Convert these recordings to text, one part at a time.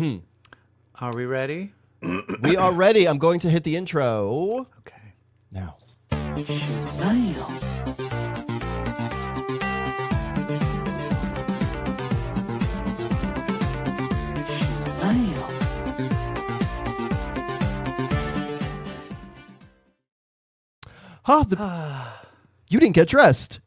Are we ready? We are ready. I'm going to hit the intro. Okay. Now. You didn't get dressed.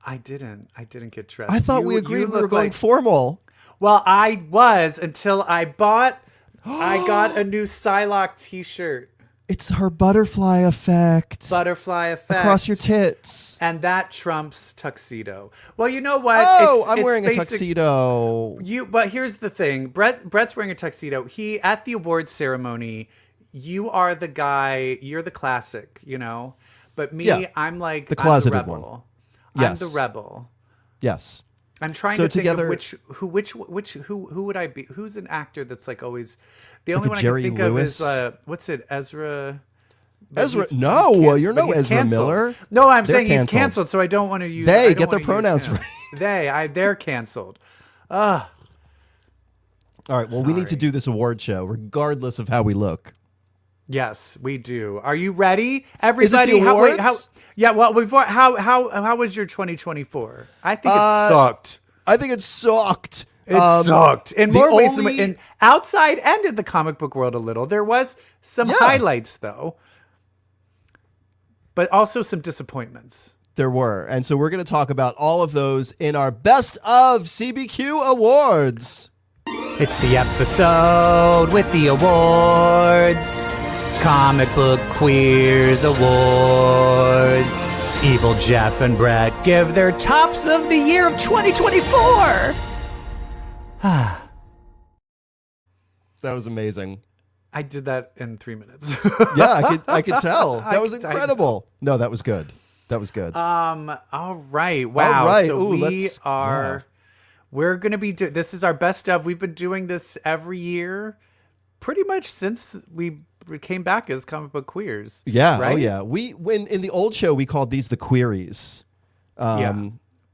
I didn't get dressed. I thought we agreed we were going formal. Well, I was until I got a new Psylocke t-shirt. It's her butterfly effect. Butterfly effect. Across your tits. And that trumps tuxedo. Well, you know what? Oh, I'm wearing a tuxedo. But here's the thing. Brett's wearing a tuxedo. He, at the awards ceremony, you are the guy, you're the classic, you know? But me, I'm like the closeted I'm the rebel. one. Yes. I'm the rebel. Yes. I'm trying to think of who would I be? Who's an actor that's like always the only one I can think Lewis? of is what's it? Ezra. No, you're no Ezra canceled. Miller. No, I'm saying he's canceled, so I don't want to use. They get their pronouns right. They're canceled. All right. Well, we need to do this award show, regardless of how we look. Yes, we do. Are you ready, everybody? Is it the awards? Well, before how was your 2024? I think it sucked. I think it sucked. It sucked in more ways than outside and in the comic book world a little. There was some highlights though, but also some disappointments. There were, and so we're going to talk about all of those in our Best of CBQ Awards. It's the episode with the awards. Comic Book Queers Awards. EvilJeff and Brett give their tops of the year of 2024. That was amazing. I did that in 3 minutes. Yeah, I could tell. That was incredible. No, that was good. That was good. All right. Wow. All right. So we're going to be this is our best of. We've been doing this every year pretty much since we came back as Comic Book Queers. Yeah. Right? Oh yeah. When in the old show we called these the queries.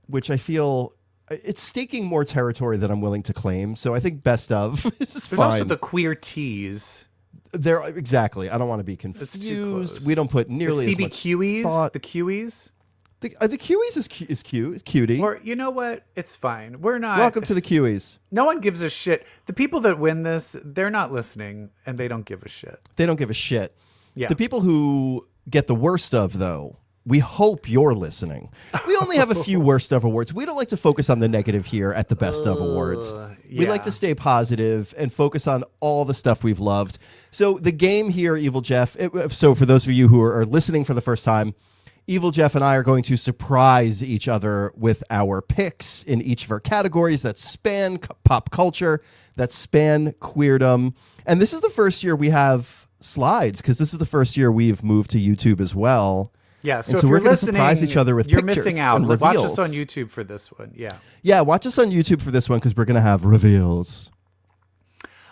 Which I feel it's staking more territory than I'm willing to claim. So I think best of is There's fine. also the queer teas. There exactly. I don't want to be confused. We don't put nearly as much thought. The QEs. The QEs is cute. It's cutie. Or you know what? It's fine. We're not. Welcome to the QEs. No one gives a shit. The people that win this, they're not listening, and they don't give a shit. They don't give a shit. Yeah. The people who get the worst of, though, we hope you're listening. We only have a few worst of awards. We don't like to focus on the negative here at the best of awards. We like to stay positive and focus on all the stuff we've loved. So the game here, EvilJeff. So for those of you who are listening for the first time, EvilJeff and I are going to surprise each other with our picks in each of our categories that span pop culture, that span queerdom. And this is the first year we have slides because this is the first year we've moved to YouTube as well. Yeah, so, and so we're going to surprise each other with you're pictures missing out. and Watch reveals. us on YouTube for this one. Yeah, watch us on YouTube for this one because we're going to have reveals.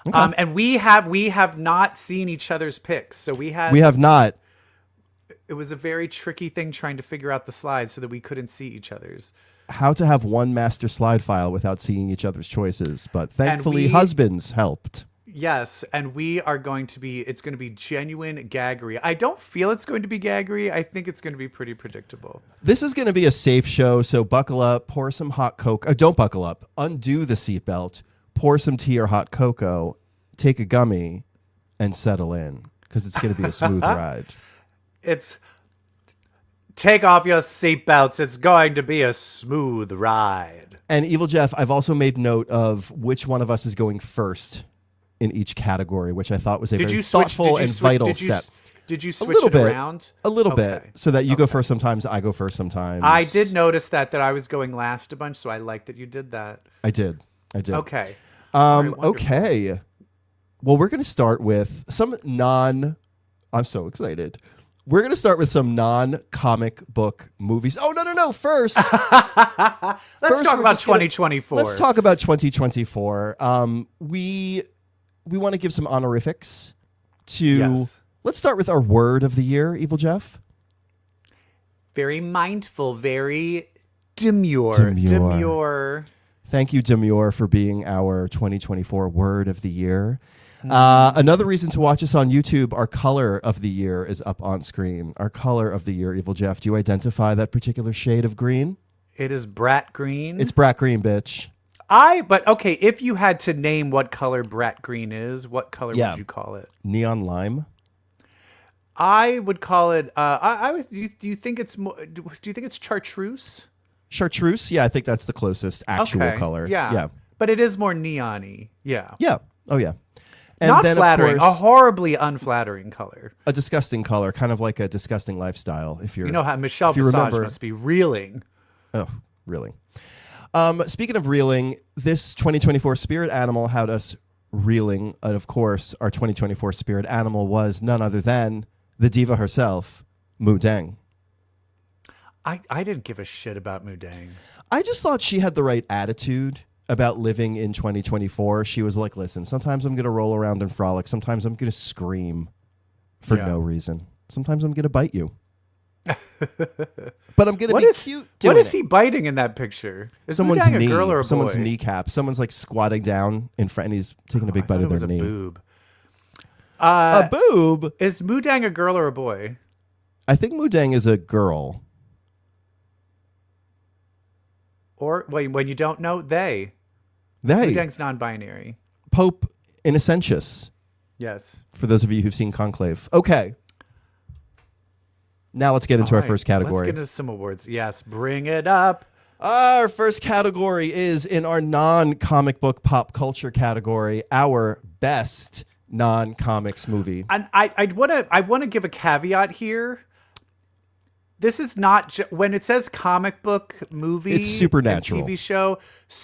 Okay. And we have not seen each other's picks, so we have not. It was a very tricky thing trying to figure out the slides so that we couldn't see each other's. How to have one master slide file without seeing each other's choices, but thankfully husbands helped. Yes, and it's going to be genuine gaggery. I don't feel it's going to be gaggery. I think it's going to be pretty predictable. This is going to be a safe show, so buckle up, pour some hot cocoa. Don't buckle up. Undo the seatbelt, pour some tea or hot cocoa, take a gummy, and settle in, because it's going to be a smooth ride. It's take off your seatbelts. It's going to be a smooth ride. And EvilJeff, I've also made note of which one of us is going first in each category, which I thought was a very thoughtful and vital step. Did you switch it around? A little bit, so that you go first sometimes, I go first sometimes. I did notice that I was going last a bunch, so I like that you did that. I did. Okay. Okay. Well, we're going to start with some I'm so excited. We're going to start with some non-comic book movies. Oh, no. First. Let's talk about 2024. Let's talk about 2024. We want to give some honorifics to... Yes. Let's start with our word of the year, EvilJeff. Very mindful, very demure. Thank you, Demure, for being our 2024 word of the year. Another reason to watch us on YouTube, our color of the year is up on screen. Our color of the year, Evil Jeff. Do you identify that particular shade of green? It is brat green. It's brat green, bitch. But okay, if you had to name what color brat green is, what color would you call it? Neon lime. I would call it. Do you think it's more? Do you think it's chartreuse? Chartreuse. Yeah, I think that's the closest actual color. Yeah. But it is more neon-y. Yeah. Yeah. Oh yeah. And not then, flattering. of course, a horribly unflattering color. A disgusting color, kind of like a disgusting lifestyle. If you're, you know how Michelle Visage must be reeling. Oh, reeling. Speaking of reeling, this 2024 spirit animal had us reeling. And of course, our 2024 spirit animal was none other than the diva herself, Mu Deng. I didn't give a shit about Mu Deng. I just thought she had the right attitude about living in 2024. She was like, listen, sometimes I'm going to roll around and frolic. Sometimes I'm going to scream for no reason. Sometimes I'm going to bite you. But I'm going to be cute doing What is he biting in that picture? Is someone's knee, a girl or a someone's boy? kneecap. Someone's like squatting down in front and he's taking a big bite of their knee. Boob. A boob? Is Mu Deng a girl or a boy? I think Mu Deng is a girl. Or when you don't know, they. Mu Deng's non-binary. Pope Innocentius. Yes. For those of you who've seen Conclave. Okay. Now let's get into our first category. Let's get into some awards. Yes, bring it up. Our first category is in our non-comic book pop culture category, our best non-comics movie. And I want to give a caveat here. This is not when it says comic book movie, it's supernatural. And TV show,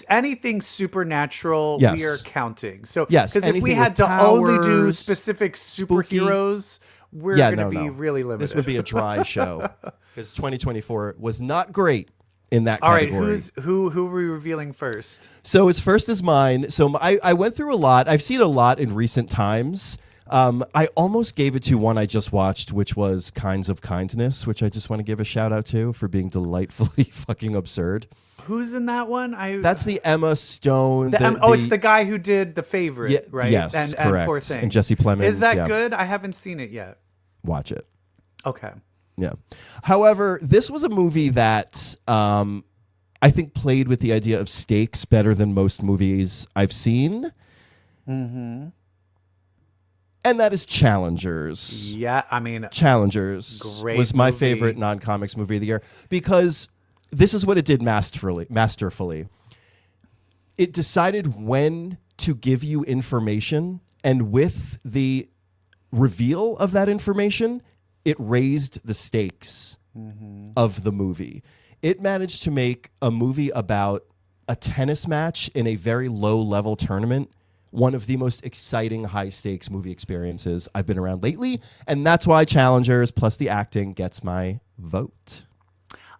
anything supernatural we are counting. So yes, because if we had to only do specific superheroes, we're going to be really limited. This would be a dry show because 2024 was not great in that All category. right, who are we revealing first? So as first is mine. So I went through a lot. I've seen a lot in recent times. I almost gave it to one I just watched, which was Kinds of Kindness, which I just want to give a shout out to for being delightfully fucking absurd. Who's in that one? That's the Emma Stone. It's the guy who did The Favorite, right? Yes, correct. And Poor Thing. And Jesse Plemons. Is that good? I haven't seen it yet. Watch it. Okay. Yeah. However, this was a movie that I think played with the idea of stakes better than most movies I've seen. Mm-hmm. And that is Challengers. Yeah, I mean, Challengers was my favorite non-comics movie of the year because this is what it did masterfully. It decided when to give you information, and with the reveal of that information, it raised the stakes of the movie. It managed to make a movie about a tennis match in a very low-level tournament one of the most exciting high-stakes movie experiences I've been around lately, and that's why Challengers plus the acting gets my vote.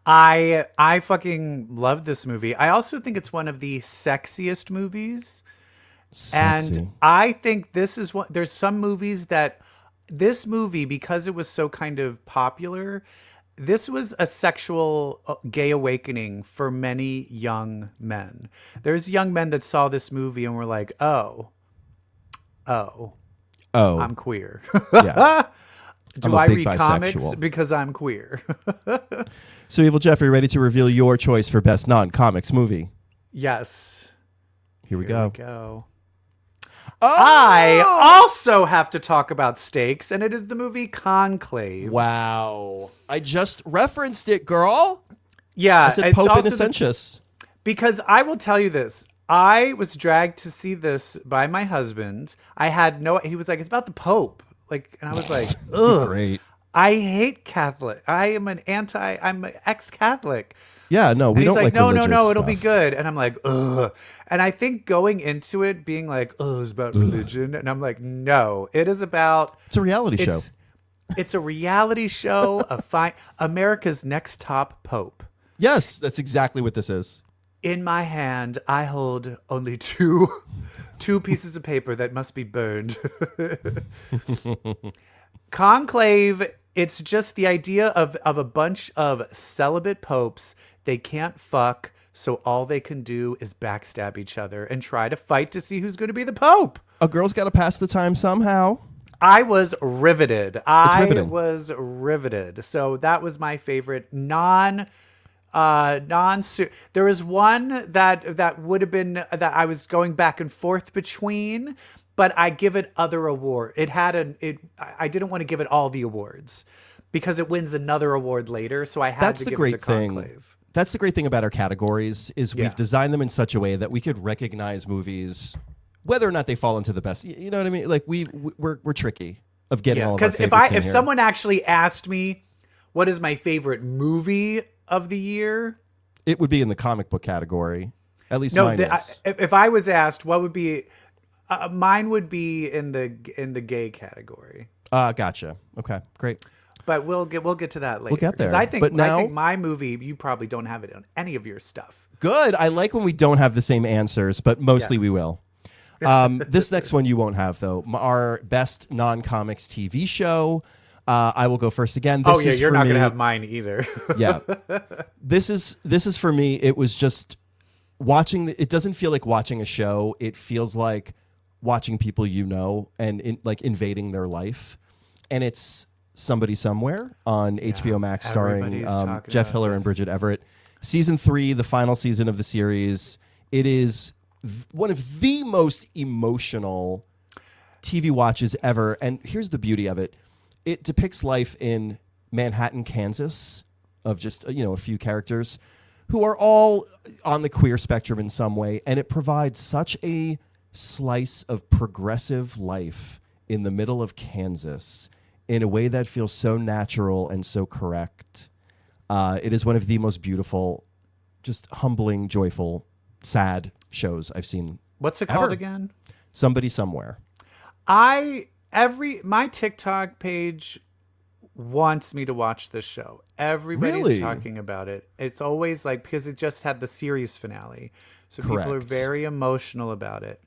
I fucking love this movie. I also think it's one of the sexiest movies. Sexy. And I think this is one. There's some movies that this movie, because it was so kind of popular, this was a sexual gay awakening for many young men. There's young men that saw this movie and were like, oh, I'm queer. Yeah. Do I read comics because I'm queer? So, Evil Jeff, are you ready to reveal your choice for best non-comics movie? Yes. Here we go. Oh! I also have to talk about stakes, and it is the movie Conclave. Wow. I just referenced it, girl. Yeah. I said Pope Innocentius. Because I will tell you this. I was dragged to see this by my husband. He was like, it's about the Pope. Like, and I was like, ugh. Great. I hate Catholic. I'm an ex-Catholic. Yeah, no, we don't like religious stuff. No, it'll be good. And I'm like, ugh. And I think going into it being like, oh, it's about religion. And I'm like, no, it is about... It's a reality show. It's a reality show of America's next top pope. Yes, that's exactly what this is. In my hand, I hold only two pieces of paper that must be burned. Conclave, it's just the idea of a bunch of celibate popes. They can't fuck, So all they can do is backstab each other and try to fight to see who's going to be the Pope. A girl's got to pass the time somehow. I was riveted. riveting. Was riveted. So that was my favorite there was one that would have been that I was going back and forth between, but I give it other award. I didn't want to give it all the awards because it wins another award later. So I had to give it to Conclave. That's the great thing about our categories is Yeah. we've designed them in such a way that we could recognize movies, whether or not they fall into the best. You know what I mean? Like we're tricky of getting all of our favorites in if here. someone actually asked me what is my favorite movie of the year, It would be in the comic book category. At least mine is. if I was asked what would be, mine would be in the gay category. Gotcha. Okay, great. But we'll get to that later. We'll get there. 'Cause I think But now- my movie, you probably don't have it on any of your stuff. Good. I like when we don't have the same answers, but mostly we will. This next one you won't have, though. Our best non-comics TV show. I will go first again. This is you're for not going me- to have mine either. Yeah. This is for me. It was just watching. It doesn't feel like watching a show. It feels like watching people you know and like invading their life. And it's Somebody Somewhere on HBO Max, starring everybody's talking Jeff about Hiller this. and Bridget Everett. Season 3, the final season of the series. It is one of the most emotional TV watches ever. And here's the beauty of it. It depicts life in Manhattan, Kansas, of just, a few characters who are all on the queer spectrum in some way. And it provides such a slice of progressive life in the middle of Kansas in a way that feels so natural and so correct. It is one of the most beautiful, just humbling, joyful, sad shows I've seen. What's it ever. called again? Somebody Somewhere. My TikTok page wants me to watch this show. Everybody's Really? talking about it. It's always like, because it just had the series finale. So people are Correct. very emotional about it.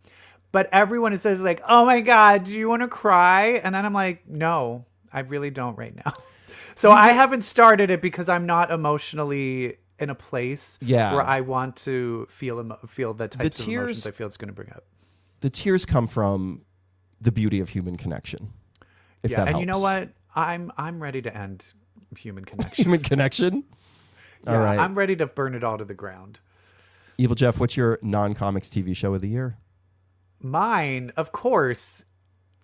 But everyone says like, oh my God, do you want to cry? And then I'm like, no, I really don't right now. So I haven't started it because I'm not emotionally in a place Yeah. where I want to feel the types of tears- emotions I feel it's going to bring up. The tears come from the beauty of human connection. If that And helps. you know what? I'm ready to end human connection. Human connection? All right. I'm ready to burn it all to the ground. Evil Jeff, what's your non-comics TV show of the year? Mine, of course.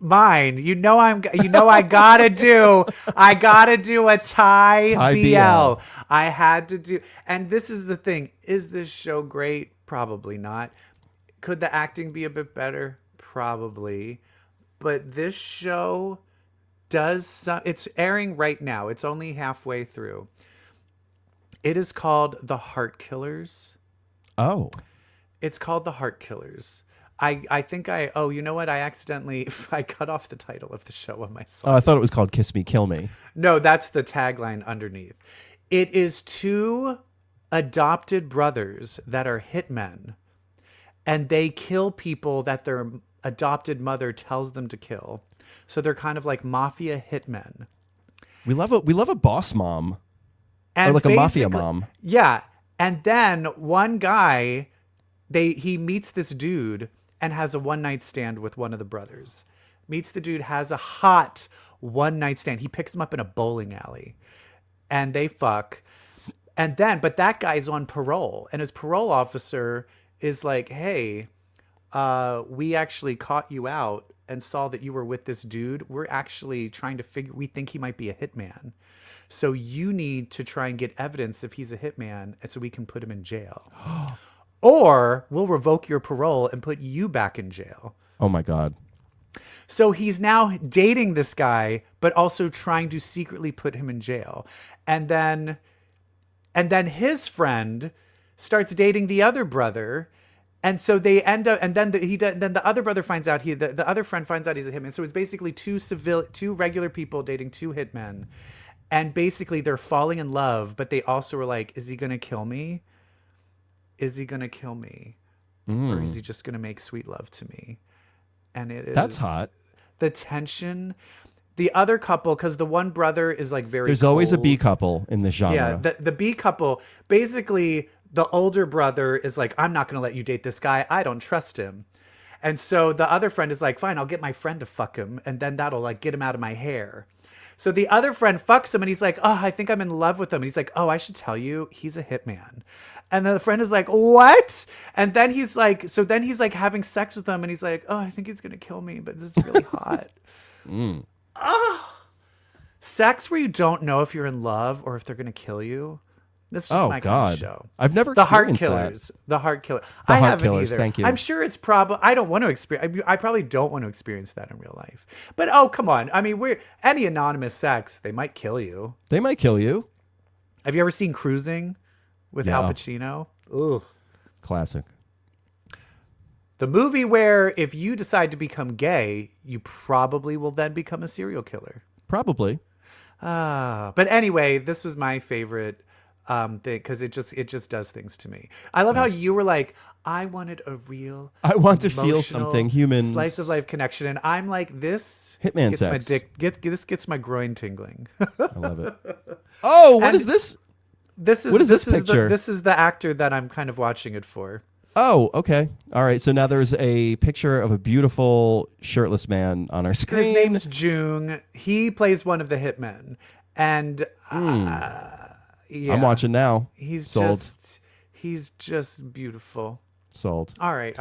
Mine. I gotta do a Thai BL. BL. I had to do, and this is the thing. Is this show great? Probably not. Could the acting be a bit better? Probably. But this show it's airing right now. It's only halfway through. It is called The Heart Killers. Oh. It's called The Heart Killers. I think you know what? I cut off the title of the show on myself. Oh, I thought it was called Kiss Me, Kill Me. No, that's the tagline underneath. It is two adopted brothers that are hitmen, and they kill people that their adopted mother tells them to kill. So they're kind of like mafia hitmen. We love a boss mom. And Or like a mafia basically- mom. Yeah. And then one guy, he meets this dude and has a one-night stand with one of the brothers. Meets the dude, has a hot one-night stand. He picks him up in a bowling alley. And they fuck. And then, but that guy's on parole. And his parole officer is like, hey, we actually caught you out and saw that you were with this dude. We're actually trying to we think he might be a hitman. So you need to try and get evidence if he's a hitman, and so we can put him in jail. Or we'll revoke your parole and put you back in jail. Oh my God. So he's now dating this guy, but also trying to secretly put him in jail. And then his friend starts dating the other brother. And so they end up, and then the other brother finds out the other friend finds out he's a hitman. So it's basically two regular people dating two hitmen, and basically they're falling in love. But they also were like, "Is he gonna kill me? Is he gonna kill me, or is he just gonna make sweet love to me?" And That's hot. The tension. The other couple, because the one brother is like very. There's always a cold. B couple in this genre. Yeah, the B couple, basically the older brother is like, I'm not going to let you date this guy. I don't trust him. And so the other friend is like, fine, I'll get my friend to fuck him. And then that'll like get him out of my hair. So the other friend fucks him and he's like, oh, I think I'm in love with him. And he's like, oh, I should tell you, he's a hitman. And then the friend is like, what? And then he's like, having sex with him and he's like, oh, I think he's going to kill me, but this is really hot. Sex where you don't know if you're in love or if they're going to kill you. That's just my kind of show. I've never The Heart experienced Killers. that. The Heart Killer. The I Heart haven't Killers, either. thank you. I'm sure it's probably. I don't want to experience. I probably don't want to experience that in real life. But oh, come on. I mean, any anonymous sex, they might kill you. They might kill you. Have you ever seen Cruising with Al Pacino? Ooh, classic. The movie where if you decide to become gay, you probably will then become a serial killer. Probably. But anyway, this was my favorite thing because it just does things to me. I love how you were like, I wanted a real, I want to feel something human, slice of life connection, and I'm like, this Hitman gets sex. my dick. This gets my groin tingling. I love it. Oh, what is this? This is what is this picture? This is the actor that I'm kind of watching it for. Oh, okay. All right. So now there's a picture of a beautiful shirtless man on our screen. His name's Jung. He plays one of the hitmen, and yeah, I'm watching now. He's sold. He's just beautiful. Sold. All right.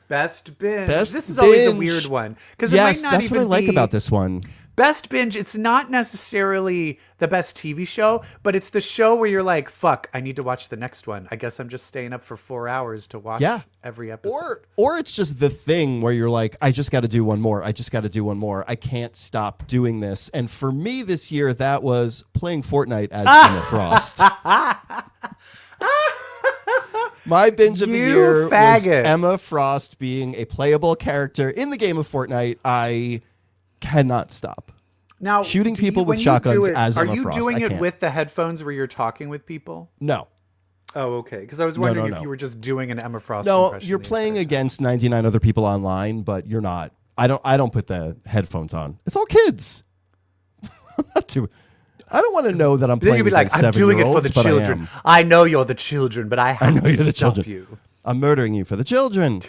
Best binge. Best this is always a binge. weird one because Yes, that's what I like about this one. Best binge. It's not necessarily the best TV show, but it's the show where you're like, "Fuck, I need to watch the next one." I guess I'm just staying up for 4 hours to watch every episode. Or it's just the thing where you're like, I just got to do one more. I just got to do one more. I can't stop doing this. And for me this year, that was playing Fortnite as Emma Frost. My binge of the year was Emma Frost being a playable character in the game of Fortnite. I cannot stop. Now, shooting people with shotguns as Emma Frost. Are you doing it with the headphones where you're talking with people? No. Oh, okay. Because I was wondering if you were just doing an Emma Frost No, impression. you're playing against 99 other people online, but you're not. I don't put the headphones on. It's all kids. I'm not too... I don't want to know that I'm playing. Then you'd be like, I'm doing it for the children. I know you're the children, but I have to stop you. I'm murdering you for the children.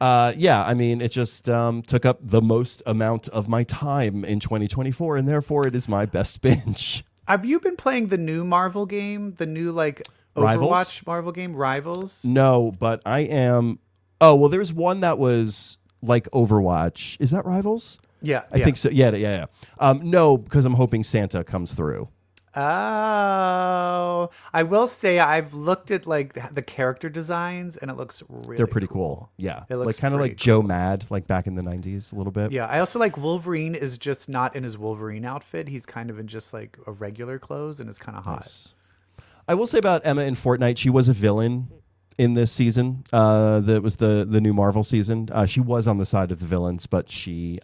Yeah, I mean, it just took up the most amount of my time in 2024, and therefore it is my best binge. Have you been playing the new Marvel game? The new, like, Overwatch Marvel game, Rivals? No, but I am... Oh, well, there's one that was like Overwatch. Is that Rivals? Yeah. I think so. Yeah. No, because I'm hoping Santa comes through. Oh, I will say I've looked at like the character designs and it looks really They're pretty cool. Yeah. It looks like kind of like Joe Mad, like back in the 90s a little bit. Yeah. I also like Wolverine is just not in his Wolverine outfit. He's kind of in just like a regular clothes and it's kind of hot. Nice. I will say about Emma in Fortnite, she was a villain in this season. That was the new Marvel season. She was on the side of the villains, but she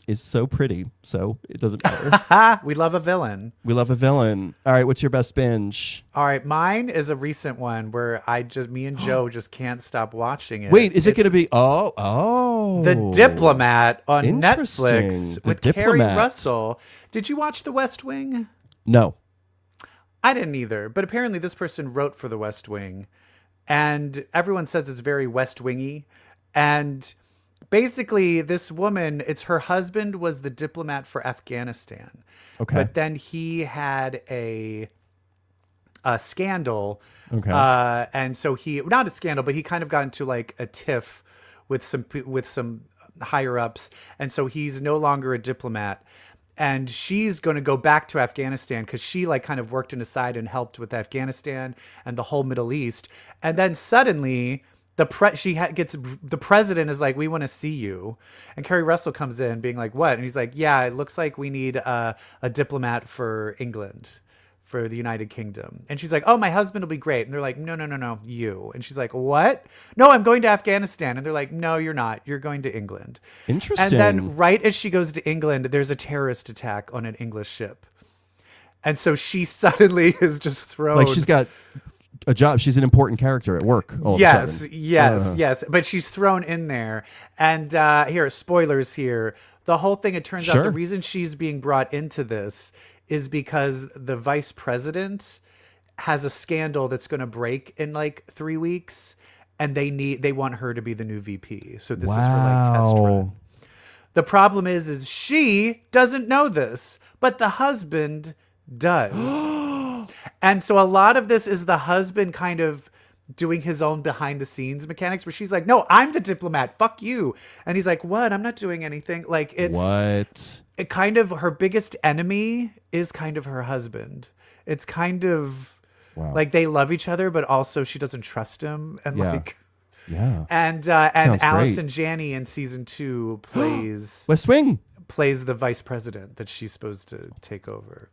is so pretty, so it doesn't matter. We love a villain. We love a villain. All right, what's your best binge? All right, mine is a recent one where me and Joe just can't stop watching it. Wait, is it going to be? Oh, The Diplomat on Netflix with Carrie Russell. Did you watch The West Wing? No, I didn't either. But apparently, this person wrote for The West Wing, and everyone says it's very West Wingy, and basically, this woman, it's her husband was the diplomat for Afghanistan. Okay. But then he had a scandal. Okay. And so not a scandal, but he kind of got into like a tiff with some higher ups. And so he's no longer a diplomat. And she's going to go back to Afghanistan because she like kind of worked aside and helped with Afghanistan and the whole Middle East. And then suddenly... the president is like, we want to see you, and Carrie Russell comes in being like, what? And he's like, yeah, it looks like we need a diplomat for England, for the United Kingdom. And she's like, oh, my husband will be great. And they're like, no, you. And she's like, what? No, I'm going to Afghanistan. And they're like, no, you're not. You're going to England. Interesting. And then right as she goes to England, there's a terrorist attack on an English ship, and so she suddenly is just thrown. Like she's got a job. She's an important character at work. Yes. But she's thrown in there. And here, spoilers here. The whole thing, it turns out the reason she's being brought into this is because the vice president has a scandal that's going to break in like 3 weeks, and they want her to be the new VP. So this is her like test run. The problem is she doesn't know this, but the husband does. And so a lot of this is the husband kind of doing his own behind the scenes mechanics where she's like, no, I'm the diplomat. Fuck you. And he's like, what? I'm not doing anything. Like it kind of her biggest enemy is kind of her husband. It's kind of like they love each other, but also she doesn't trust him. And and Allison Janney in season 2 plays West Wing, plays the vice president that she's supposed to take over.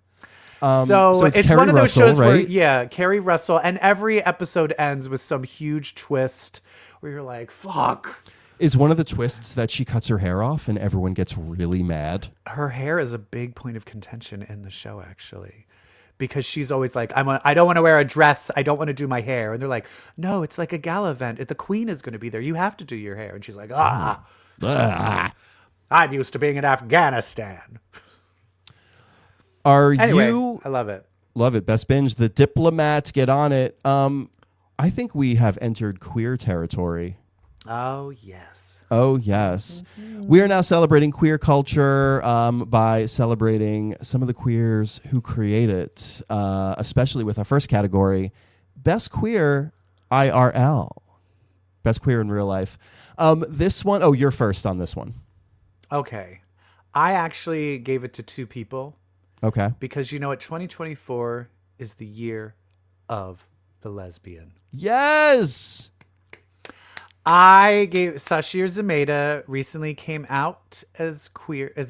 So it's one of those Russell, shows right? where, Carrie Russell, and every episode ends with some huge twist where you're like, fuck. Is one of the twists that she cuts her hair off and everyone gets really mad? Her hair is a big point of contention in the show, actually. Because she's always like, I don't want to wear a dress. I don't want to do my hair. And they're like, no, it's like a gala event. The queen is going to be there. You have to do your hair. And she's like, I'm used to being in Afghanistan. You? I love it. Love it. Best binge. The Diplomat. Get on it. I think we have entered queer territory. Oh, yes. Oh, yes. We are now celebrating queer culture by celebrating some of the queers who create it, especially with our first category, Best Queer IRL. Best Queer in Real Life. This one, you're first on this one. Okay. I actually gave it to 2 people. Okay. Because you know what? 2024 is the year of the lesbian. Yes! I gave Sashir Zameda recently came out as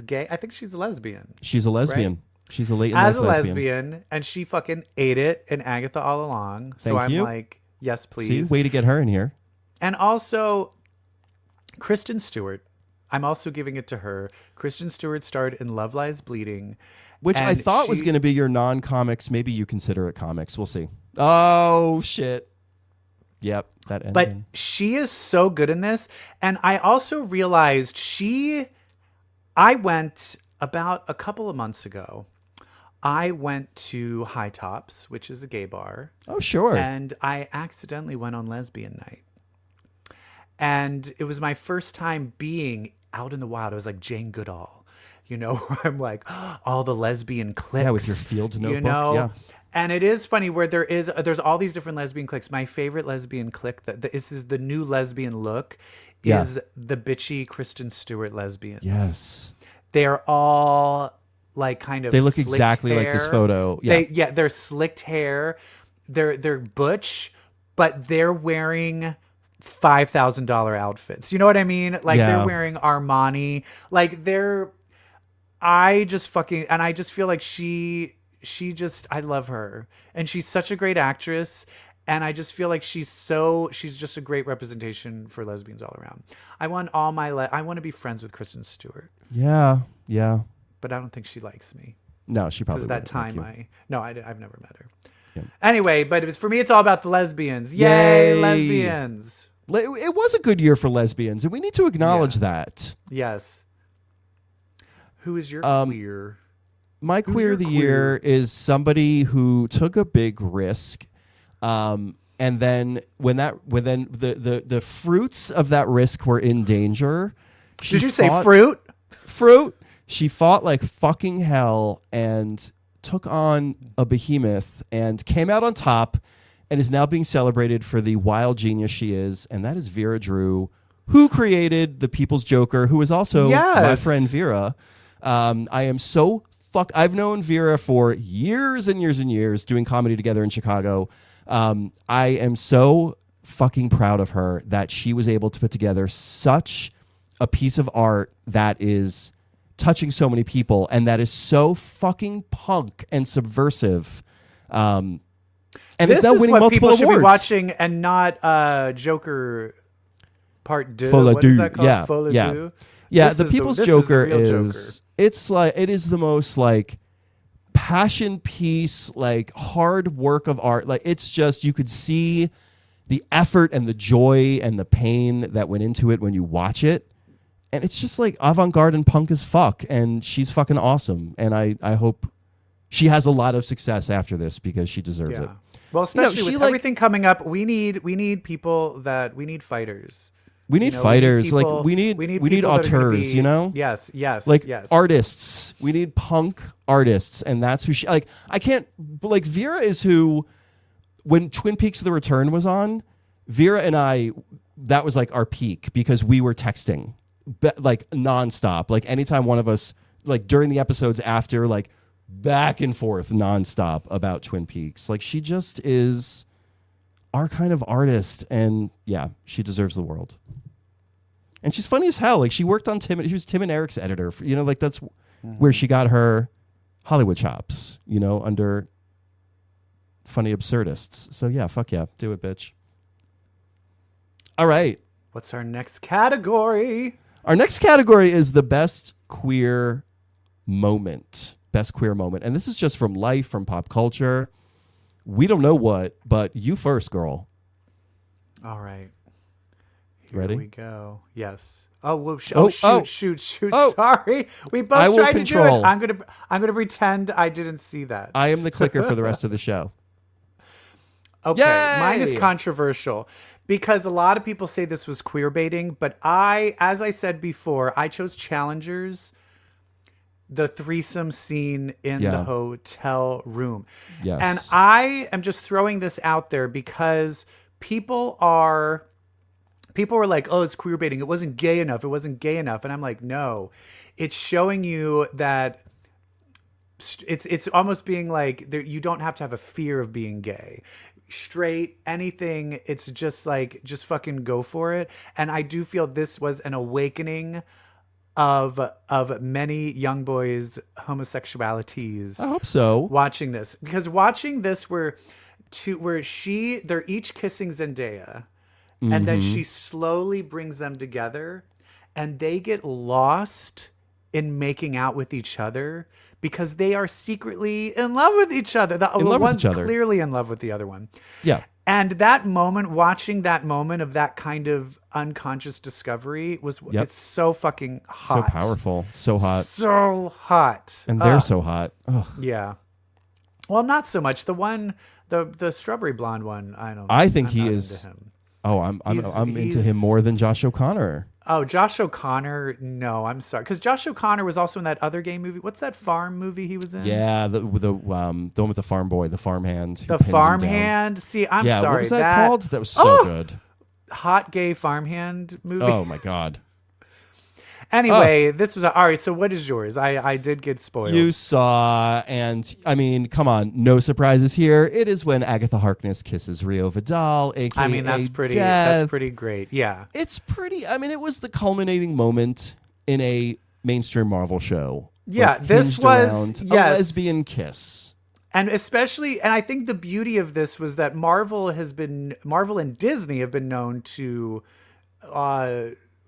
gay. I think she's a lesbian. She's a lesbian. Right? She's a late in as life a lesbian. And she fucking ate it in Agatha All Along. So Thank you. I'm like, yes, please. See, way to get her in here. And also, Kristen Stewart. I'm also giving it to her. Kristen Stewart starred in Love Lies Bleeding. Which I thought was going to be your non-comics. Maybe you consider it comics. We'll see. Oh, shit. Yep, that ended. But she is so good in this. And I also realized I went about a couple of months ago. I went to High Tops, which is a gay bar. Oh, sure. And I accidentally went on lesbian night. And it was my first time being out in the wild. I was like Jane Goodall. You know, I'm like, all the lesbian cliques. Yeah, with your field notebook. You know? Yeah. And it is funny where there's all these different lesbian cliques. My favorite lesbian clique, this is the new lesbian look, is the bitchy Kristen Stewart lesbians. Yes. They're all like kind of They look exactly hair. like this photo. Yeah. They're slicked hair. They're butch, but they're wearing $5,000 outfits. You know what I mean? Like they're wearing Armani. Like I just feel like she I love her, and she's such a great actress, and I just feel like she's just a great representation for lesbians all around. I want I want to be friends with Kristen Stewart. Yeah. But I don't think she likes me. No, she probably that wouldn't time I've never met her. Yeah. Anyway, but for me, it's all about the lesbians. Yay, lesbians! It was a good year for lesbians, and we need to acknowledge that. Yes. Who is your queer? My queer of the year is somebody who took a big risk, and then when the fruits of that risk were in danger, did you say fruit? Fruit. She fought like fucking hell and took on a behemoth and came out on top, and is now being celebrated for the wild genius she is, and that is Vera Drew, who created the People's Joker, who is also my friend Vera. I am so I've known Vera for years and years and years doing comedy together in Chicago. I am so fucking proud of her that she was able to put together such a piece of art that is touching so many people and that is so fucking punk and subversive. And it's now winning multiple awards. This is what people should be watching, and not Joker Part 2. What is that called? Folie Deux? Yeah, the People's Joker is... It's like, it is the most like passion piece, like hard work of art. Like it's just, you could see the effort and the joy and the pain that went into it when you watch it. And it's just like avant-garde and punk as fuck. And she's fucking awesome. And I hope she has a lot of success after this because she deserves it. Well, especially she, with like, everything coming up, we need people that we need fighters. we need fighters. We need people that are gonna auteurs. be- Yes, yes, Like yes. artists. We need punk artists, and that's who she like. I can't like Vera is who. When Twin Peaks: The Return was on, Vera and I, that was like our peak because we were texting like nonstop. Like anytime one of us, like during the episodes after, like back and forth nonstop about Twin Peaks. Like she just is our kind of artist, and yeah, she deserves the world. And she's funny as hell. Like she worked on she was Tim and Eric's editor. Like that's where she got her Hollywood chops. Under funny absurdists. So yeah, fuck yeah, do it, bitch. All right. What's our next category? Our next category is the best queer moment. Best queer moment, and this is just from life, from pop culture. We don't know what, but you first, girl. All right. Here Ready? we go. Yes. Oh, well, shoot. Oh. Sorry. We both I will tried control. to do it. I'm gonna pretend I didn't see that. I am the clicker for the rest of the show. Okay. Yay! Mine is controversial because a lot of people say this was queer baiting, but as I said before, I chose Challengers, the threesome scene in the hotel room. Yes. And I am just throwing this out there because people were like, oh, it's queer baiting. It wasn't gay enough. And I'm like, no, it's showing you that it's almost being like you don't have to have a fear of being gay, straight, anything. It's just like, just fucking go for it. And I do feel this was an awakening of many young boys' homosexualities. I hope so. Watching this, because watching this where they're each kissing Zendaya, and then she slowly brings them together, and they get lost in making out with each other because they are secretly in love with each other. One's clearly in love with the other one. Yeah. And that moment, watching that moment of that kind of unconscious discovery it's so fucking hot. So powerful. So hot. So hot. And they're so hot. Ugh. Yeah. Well, not so much. The one, the strawberry blonde one, I think I'm he not is. into him. Oh, I'm into him more than Josh O'Connor. Oh, Josh O'Connor. No, I'm sorry. Because Josh O'Connor was also in that other gay movie. What's that farm movie he was in? Yeah, the one with the farm boy, the farmhand. The farmhand. See, I'm sorry. What was that called? That was so good. Hot gay farmhand movie. Oh my god. Anyway, this was all right. So what is yours? I did get spoiled. You saw, and I mean, come on, no surprises here. It is when Agatha Harkness kisses Rio Vidal, aka I mean, that's pretty. Death. That's pretty great. Yeah, it's pretty. I mean, it was the culminating moment in a mainstream Marvel show. Yeah, like, this hinged was around a lesbian kiss. And especially, and I think the beauty of this was that Marvel and Disney have been known to,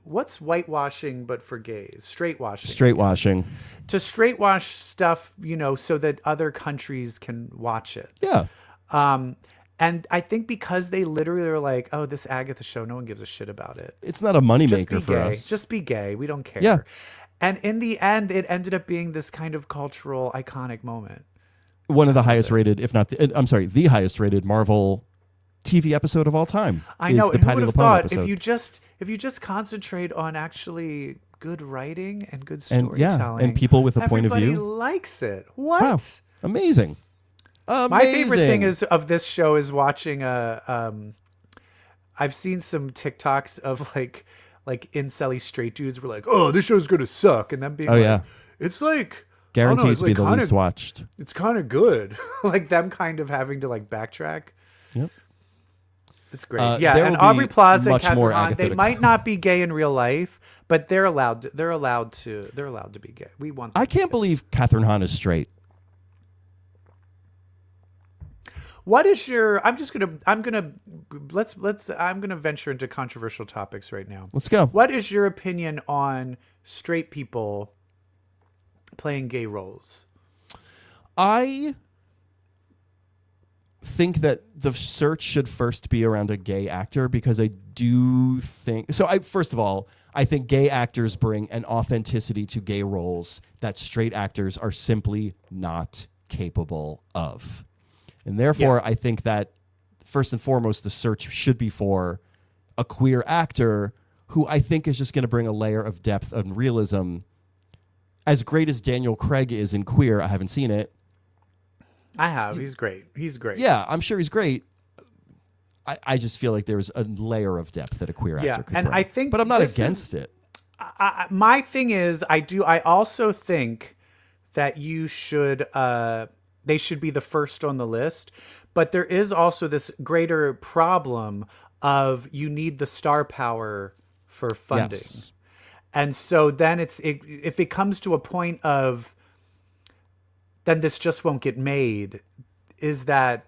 what's whitewashing but for gays? Straightwashing. To straightwash stuff, so that other countries can watch it. Yeah. And I think because they literally are like, oh, this Agatha show, no one gives a shit about it. It's not a moneymaker for us. Just be gay. We don't care. Yeah. And in the end, it ended up being this kind of cultural iconic moment. One of the highest rated, if not, the highest rated Marvel TV episode of all time. I know. The and who Patti would have LuPone thought episode. if you just concentrate on actually good writing and good storytelling, and people with a point of view, everybody likes it. What? Wow. Amazing. My favorite thing of this show is watching I've seen some TikToks of like incel-y straight dudes were like, oh, this show's gonna suck, and then being it's like guaranteed to be the least watched. It's kind of good. Like them kind of having to like backtrack. Yep. It's great. And Aubrey Plaza and Catherine Hahn, they might not be gay in real life, but they're allowed to be gay. We want them I can't believe Catherine Hahn is straight. What is your I'm gonna venture into controversial topics right now. Let's go. What is your opinion on straight people playing gay roles? I think that the search should first be around a gay actor, because I do think so. First of all, I think gay actors bring an authenticity to gay roles that straight actors are simply not capable of. And therefore, I think that first and foremost, the search should be for a queer actor who I think is just going to bring a layer of depth and realism. As great as Daniel Craig is in Queer, I haven't seen it. I have. He's great. He's great. Yeah, I'm sure he's great. I just feel like there's a layer of depth that a queer actor could bring. But I'm not against it. My thing is, I also think that you should, they should be the first on the list. But there is also this greater problem of you need the star power for funding. Yes. And so then if it comes to a point of, then this just won't get made, is that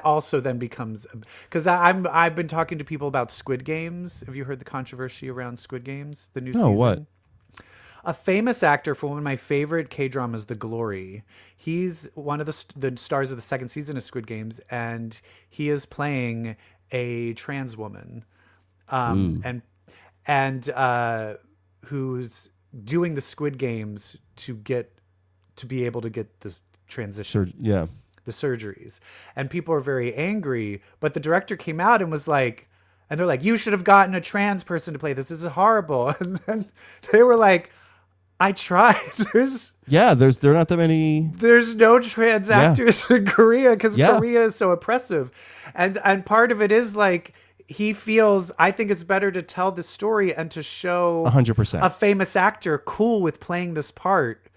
also then becomes, because I've been talking to people about Squid Games. Have you heard the controversy around Squid Games, the new season? No, what? A famous actor for one of my favorite K-dramas, The Glory. He's one of the stars of the second season of Squid Games, and he is playing a trans woman, and who's doing the Squid Games to be able to get the transition. The surgeries. And people are very angry, but the director came out and was like, and they're like, you should have gotten a trans person to play this. This is horrible. And then they were like, I tried. There are not that many. There's no trans actors in Korea because Korea is so oppressive. And part of it is like, he feels, I think it's better to tell the story and to show 100% a famous actor cool with playing this part,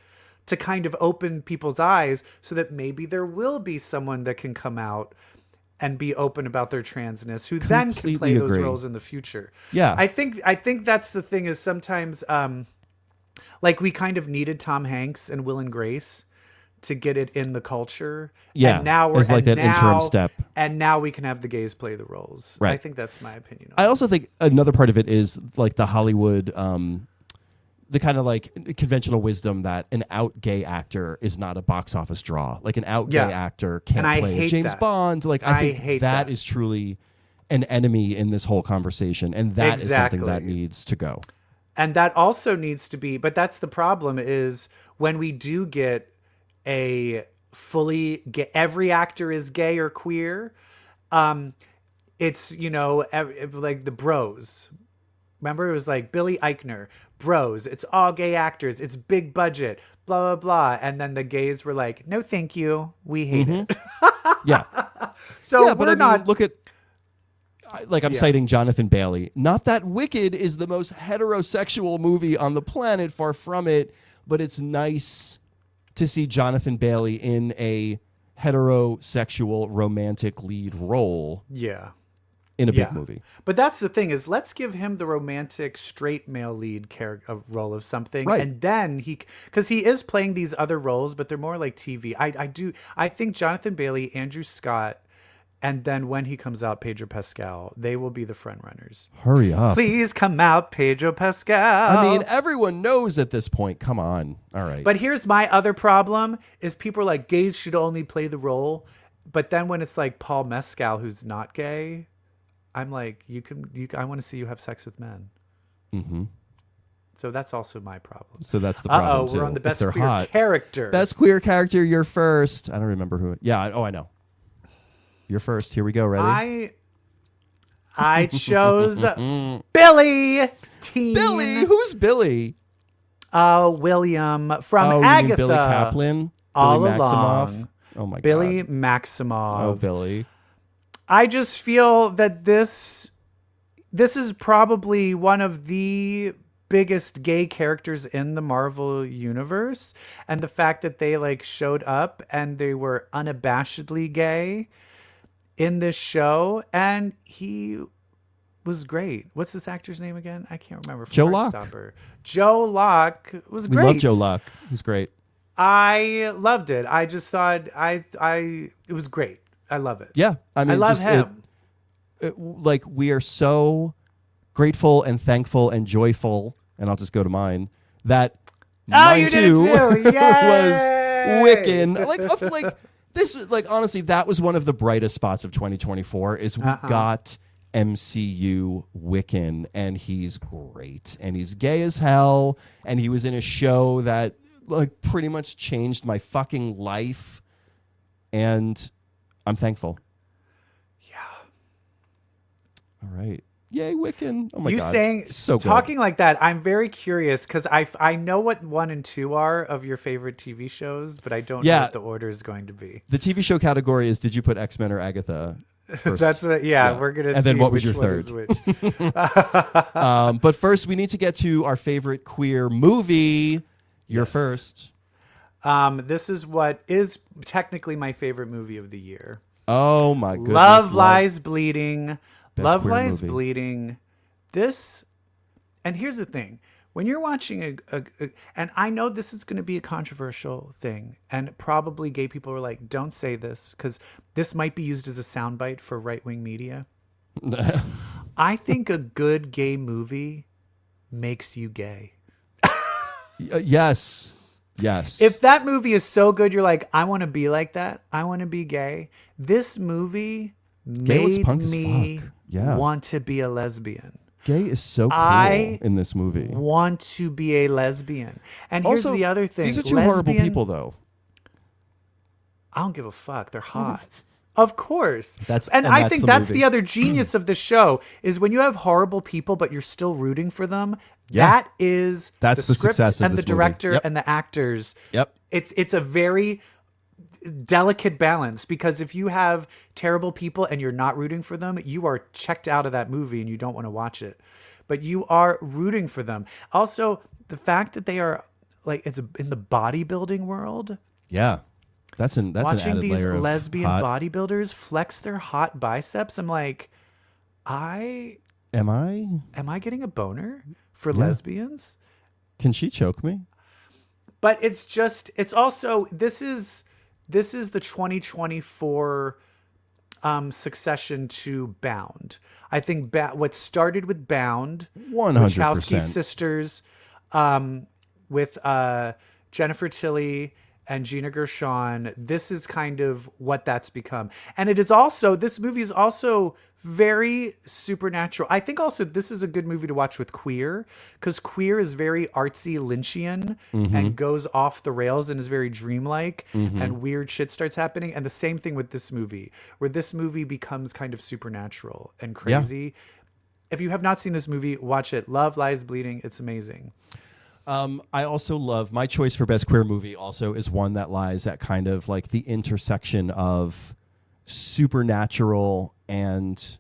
to kind of open people's eyes so that maybe there will be someone that can come out and be open about their transness, who then can play those roles in the future. Yeah. I think that's the thing, is sometimes like we kind of needed Tom Hanks and Will and Grace to get it in the culture. Yeah. And now we're like that interim step. And now we can have the gays play the roles. Right. I think that's my opinion. I also think another part of it is like the Hollywood, the kind of like conventional wisdom that an out gay actor is not a box office draw. Like an out gay actor can't play a James Bond. Like I think that is truly an enemy in this whole conversation. And that is something that needs to go. And that also needs to be, but that's the problem, is when we do get a fully gay, every actor is gay or queer. It's, like the Bros. Remember, it was like Billy Eichner, Bros. It's all gay actors. It's big budget, blah, blah, blah. And then the gays were like, no, thank you. We hate it. Yeah. So but look at, like I'm citing Jonathan Bailey. Not that Wicked is the most heterosexual movie on the planet, far from it, but it's nice to see Jonathan Bailey in a heterosexual romantic lead role. Yeah. In a big movie. But that's the thing, is let's give him the romantic straight male lead role of something. Right. And then because he is playing these other roles, but they're more like TV. I think Jonathan Bailey, Andrew Scott, and then when he comes out, Pedro Pascal, they will be the front runners. Hurry up. Please come out, Pedro Pascal. I mean, everyone knows at this point. Come on. All right. But here's my other problem, is people are like, gays should only play the role. But then when it's like Paul Mescal, who's not gay, I'm like, I want to see you have sex with men. Mm-hmm. So that's also my problem. So that's the problem. We're on the best queer character. Best queer character, you're first. I don't remember who. Yeah. I know. You're first. Here we go. Ready? I chose Billy Teen. Billy? Who's Billy? William from Agatha. You mean Billy Kaplan? All Billy Maximoff? Along. Oh my God. Billy Maximoff. Oh, Billy. I just feel that this is probably one of the biggest gay characters in the Marvel universe, and the fact that they like showed up and they were unabashedly gay in this show, and he was great. What's this actor's name again? I can't remember. Joe Locke. Joe Locke was great. We love Joe Locke. He's great. I loved it. I just thought it was great. I love it. Yeah. I mean, I love him. Like, we are so grateful and thankful and joyful, and I'll just go to mine, that mine too was Wiccan. Like this, like, honestly, that was one of the brightest spots of 2024 is we got MCU Wiccan, and he's great, and he's gay as hell, and he was in a show that like pretty much changed my fucking life, and I'm thankful. Yeah. All right. Yay, Wiccan. Oh my You God. saying, so good. talking like that, I'm very curious because I know what 1 and 2 are of your favorite TV shows, but I don't know what the order is going to be. The TV show category is, did you put X-Men or Agatha first? That's what, we're going to see. And then what was which your one is third? which. But first, we need to get to our favorite queer movie. You're first. This is what is technically my favorite movie of the year. Oh my goodness. Love Lies Bleeding. Best Love queer Lies movie. Bleeding. This, and here's the thing. When you're watching and I know this is going to be a controversial thing, and probably gay people are like, don't say this, because this might be used as a soundbite for right-wing media. I think a good gay movie makes you gay. Yes. Yes. If that movie is so good, you're like, I want to be like that. I want to be gay. This movie looks made punk as me fuck. Yeah. want to be a lesbian. Gay is so cool I in this movie. Want to be a lesbian. And here's Also, the other thing. These are two horrible people, though. I don't give a fuck. They're hot. Of course. And I think that's movie. the other genius of the show is when you have horrible people, but you're still rooting for them. Yeah. That's the script success of and the this movie. director Yep. and the actors. Yep. It's a very delicate balance, because if you have terrible people and you're not rooting for them, you are checked out of that movie and you don't want to watch it. But you are rooting for them. Also, the fact that they are like, it's in the bodybuilding world. Yeah. That's an Watching added these layer of lesbian hot. bodybuilders flex their hot biceps, I'm like, am I getting a boner for lesbians? Can she choke me? But it's also, this is the 2024 succession to Bound. I think what started with Bound, 100%. Wachowski sisters, with Jennifer Tilly and Gina Gershon, this is kind of what that's become. And this movie is also very supernatural. I think also this is a good movie to watch with Queer, because Queer is very artsy Lynchian and goes off the rails and is very dreamlike, and weird shit starts happening. And the same thing with this movie, where this movie becomes kind of supernatural and crazy. Yeah. If you have not seen this movie, watch it. Love Lies Bleeding. It's amazing. I also love, my choice for best queer movie also is one that lies at kind of like the intersection of supernatural and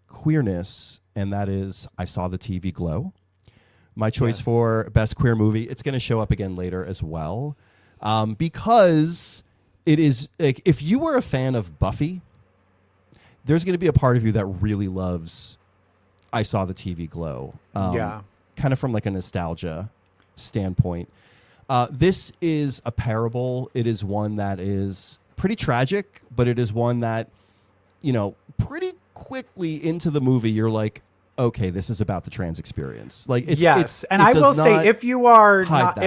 queerness, and that is I Saw the TV Glow. My choice for best queer movie, it's going to show up again later as well, because it is, like, if you were a fan of Buffy, there's going to be a part of you that really loves I Saw the TV Glow. Kind of from like a nostalgia standpoint. This is a parable. It is one that is pretty tragic, but it is one that, you know, pretty quickly into the movie, you're like, okay, this is about the trans experience. Like, and I will say, if you are not,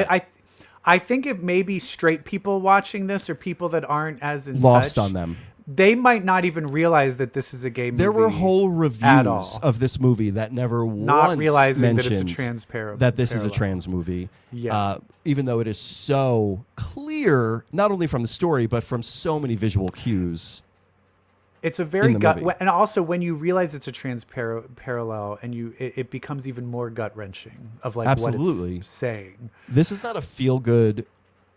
I think it may be straight people watching this or people that aren't as in lost touch, on them. They might not even realize that this is a gay movie. There were whole reviews of this movie that never once realizing mentioned that it's a trans parallel. That this is a trans movie. Yeah. Even though it is so clear, not only from the story, but from so many visual cues. It's a very gut, and also when you realize it's a trans parallel, and it becomes even more gut wrenching of like what it's saying. This is not a feel good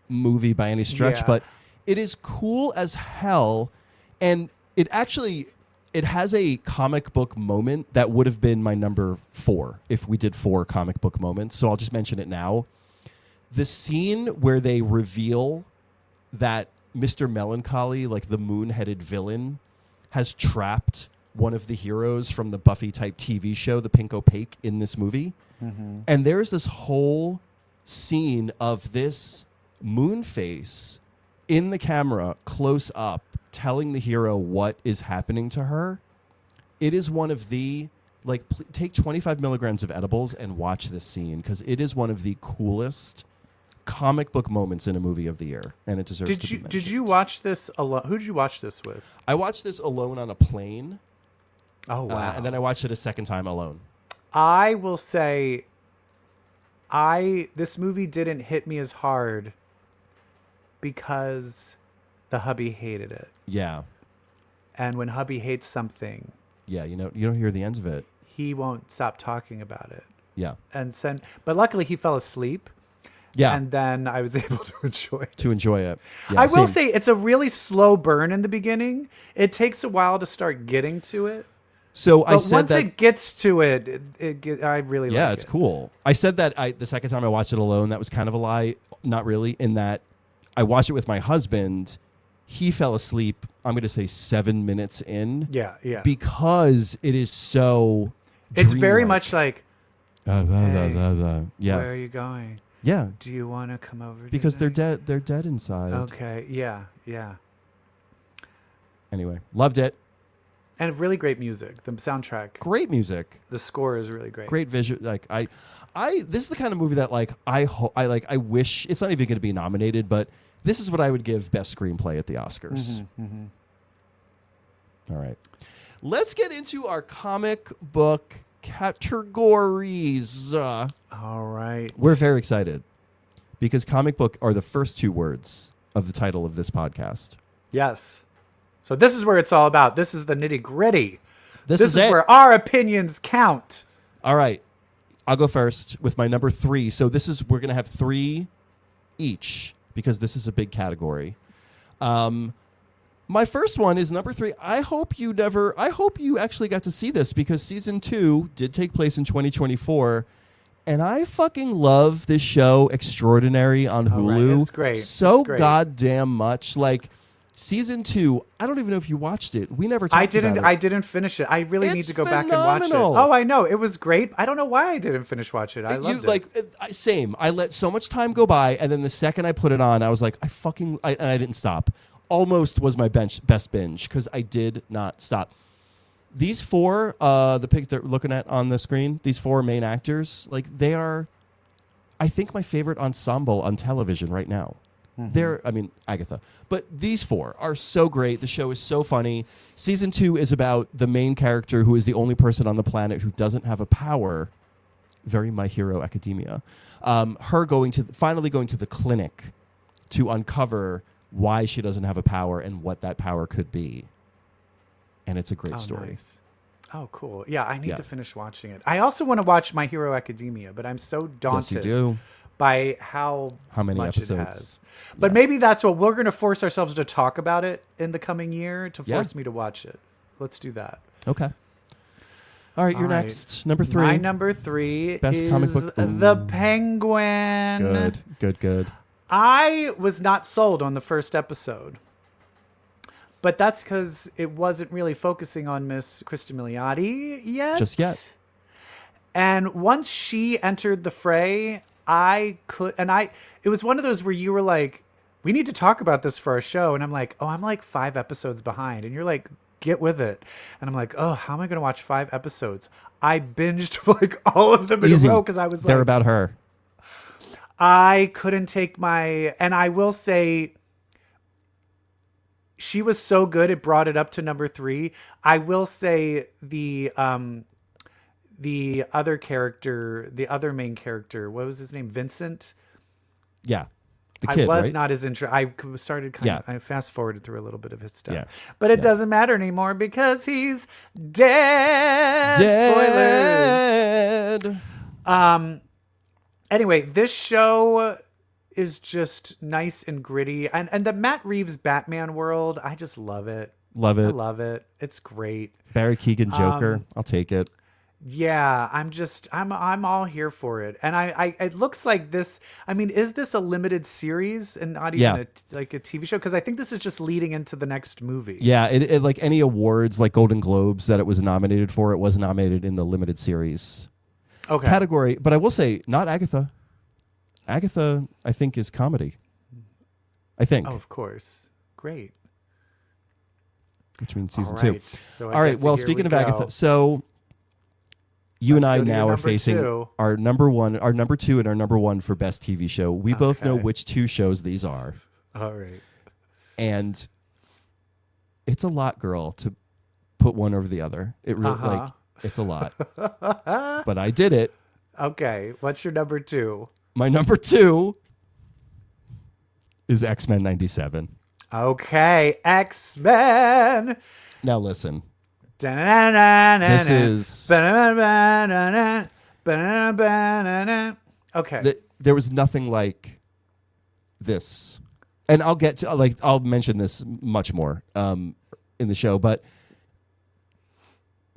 movie by any stretch, but it is cool as hell, and it has a comic book moment that would have been my number 4 if we did 4 comic book moments. So I'll just mention it now. The scene where they reveal that Mr. Melancholy, like the moon-headed villain, has trapped one of the heroes from the Buffy-type TV show, The Pink Opaque, in this movie. Mm-hmm. And there's this whole scene of this moon face in the camera, close up, telling the hero what is happening to her. It is one of the, like, take 25 milligrams of edibles and watch this scene, because it is one of the coolest comic book moments in a movie of the year, and it deserves to be mentioned. Did you watch this alone? Who did you watch this with? I watched this alone on a plane. Oh, wow. And then I watched it a second time alone. I will say, this movie didn't hit me as hard because the hubby hated it. Yeah. And when hubby hates something, Yeah, you don't hear the ends of it. he won't stop talking about it. Yeah. But luckily he fell asleep. Yeah. And then I was able to enjoy it. To enjoy it. Yeah, I will same. say it's a really slow burn in the beginning. It takes a while to start getting to it. So I But said once that. it gets to it, I really like it. Yeah, it's cool. I said that the second time I watched it alone, that was kind of a lie. Not really, in that I watched it with my husband. He fell asleep, I'm going to say 7 minutes in. Yeah, yeah. Because it is so It's very dreamlike. much like, Yeah. where are you going? Yeah. Do you want to come over Because they're today? dead. They're dead inside. Okay, yeah, yeah. Anyway, loved it. And really great music. The soundtrack, Great music. the score is really great. Great visual. Like this is the kind of movie that like I wish it's not even going to be nominated, but this is what I would give best screenplay at the Oscars. All right, let's get into our comic book categories. All right. We're very excited because comic book are the first two words of the title of this podcast. Yes. So this is where it's all about. This is the nitty gritty. This is it. where our opinions count. All right. I'll go first with my number 3. So we're going to have 3 each because this is a big category. My first one is number 3. I hope you actually got to see this because season 2 did take place in 2024. And I fucking love this show, Extraordinary, on Hulu. Right. It's great. So It's great. goddamn much. Like, season 2, I don't even know if you watched it. We never talked about it. I didn't finish it. I really need It's to go back and watch it. phenomenal. Oh, I know. It was great. I don't know why I didn't finish watch it. I loved it. Like, same. I let so much time go by, and then the second I put it on, I was like, and I didn't stop. Almost was my best binge because I did not stop. These 4, the pic they're looking at on the screen, these 4 main actors, like they are, I think, my favorite ensemble on television right now. Agatha. But these 4 are so great. The show is so funny. Season 2 is about the main character who is the only person on the planet who doesn't have a power. Very My Hero Academia. Her finally going to the clinic to uncover why she doesn't have a power and what that power could be. And it's a great story. Nice. Oh, cool. Yeah, I need to finish watching it. I also want to watch My Hero Academia, but I'm so daunted. Yes, you do. By how many much episodes? it has. But maybe that's what we're going to force ourselves to talk about it in the coming year to force me to watch it. Let's do that. Okay. All right, you're next. Number 3. My number 3 Best is comic book. The Penguin. Good. I was not sold on the first episode. But that's because it wasn't really focusing on Miss Krista Milioti yet. Just yet. And once she entered the fray, it was one of those where you were like, we need to talk about this for our show. And I'm like, I'm like 5 episodes behind. And you're like, get with it. And I'm like, how am I going to watch 5 episodes? I binged like all of them in a row because I was They're about her. I couldn't take and I will say, she was so good, it brought it up to number 3. I will say the other character, the other main character, what was his name? Vincent? Yeah. The kid, I was right? not as interested. I started I fast forwarded through a little bit of his stuff. Yeah. But it doesn't matter anymore because he's dead. Spoilers. Anyway, this show is just nice and gritty. And the Matt Reeves Batman world, I just love it. Love it. I love it. It's great. Barry Keoghan Joker. I'll take it. Yeah, I'm all here for it. And it looks like this, I mean, is this a limited series and not even like a TV show? Because I think this is just leading into the next movie. Yeah, it like any awards like Golden Globes that it was nominated for, it was nominated in the limited series category. But I will say, not Agatha. Agatha, I think, is comedy. I think. Oh, of course. Great. Which means season All 2. right. So All right. Well, speaking of Agatha, so you and I now are facing our number 1, our number 2, and our number 1 for best TV show. We both know which 2 shows these are. All right. And it's a lot, girl, to put one over the other. It really it's a lot. But I did it. Okay. What's your number 2? My number 2 is X-Men 97. Okay, X-Men. Now listen. This is... Okay. There was nothing like this. And I'll get to, like, I'll mention this much more in the show, but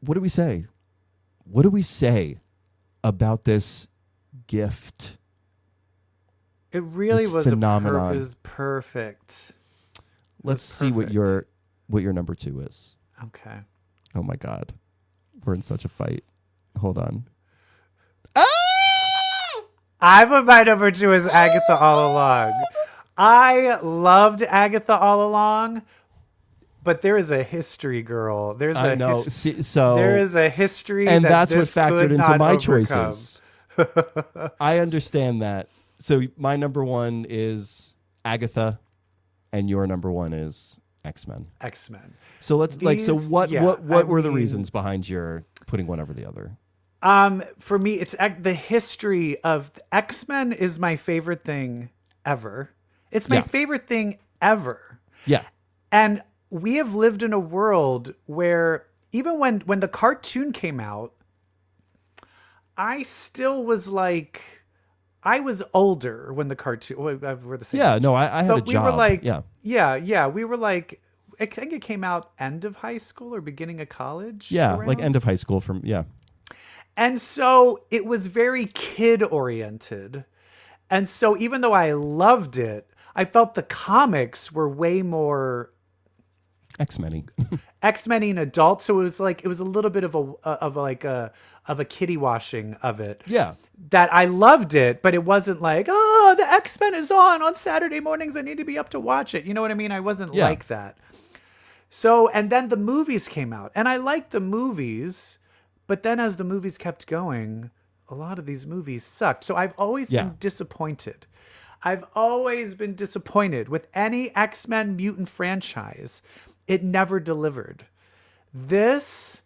what do we say? What do we say about this gift? It really this was phenomenon. It was perfect. Let's see what your number 2 is. Okay. Oh my God. We're in such a fight. Hold on. I put my number 2 as Agatha All Along. I loved Agatha All Along, but there is a history, girl. There is a history, and that that's what factored into my overcome. choices. I understand that. So my number 1 is Agatha, and your number 1 is X-Men. X-Men. So let's what were the reasons behind your putting one over the other? For me, it's the history of X-Men is my favorite thing ever. It's my favorite thing ever. Yeah. And we have lived in a world where even when the cartoon came out, I still was like, I was older when the cartoon, we're the same. Yeah, age. no, I had a job. We were like, yeah. We were like, I think it came out end of high school or beginning of college. Yeah, around. like end of high school And so it was very kid oriented. And so even though I loved it, I felt the comics were way more X-Men-y. X-Men and adult. So it was a little bit of a kiddie washing of it. Yeah. That I loved it, but it wasn't like, oh, the X-Men is on Saturday mornings. I need to be up to watch it. You know what I mean? I wasn't like that. So, and then the movies came out, and I liked the movies, but then as the movies kept going, a lot of these movies sucked. So I've always been disappointed. I've always been disappointed with any X-Men mutant franchise. It never delivered. This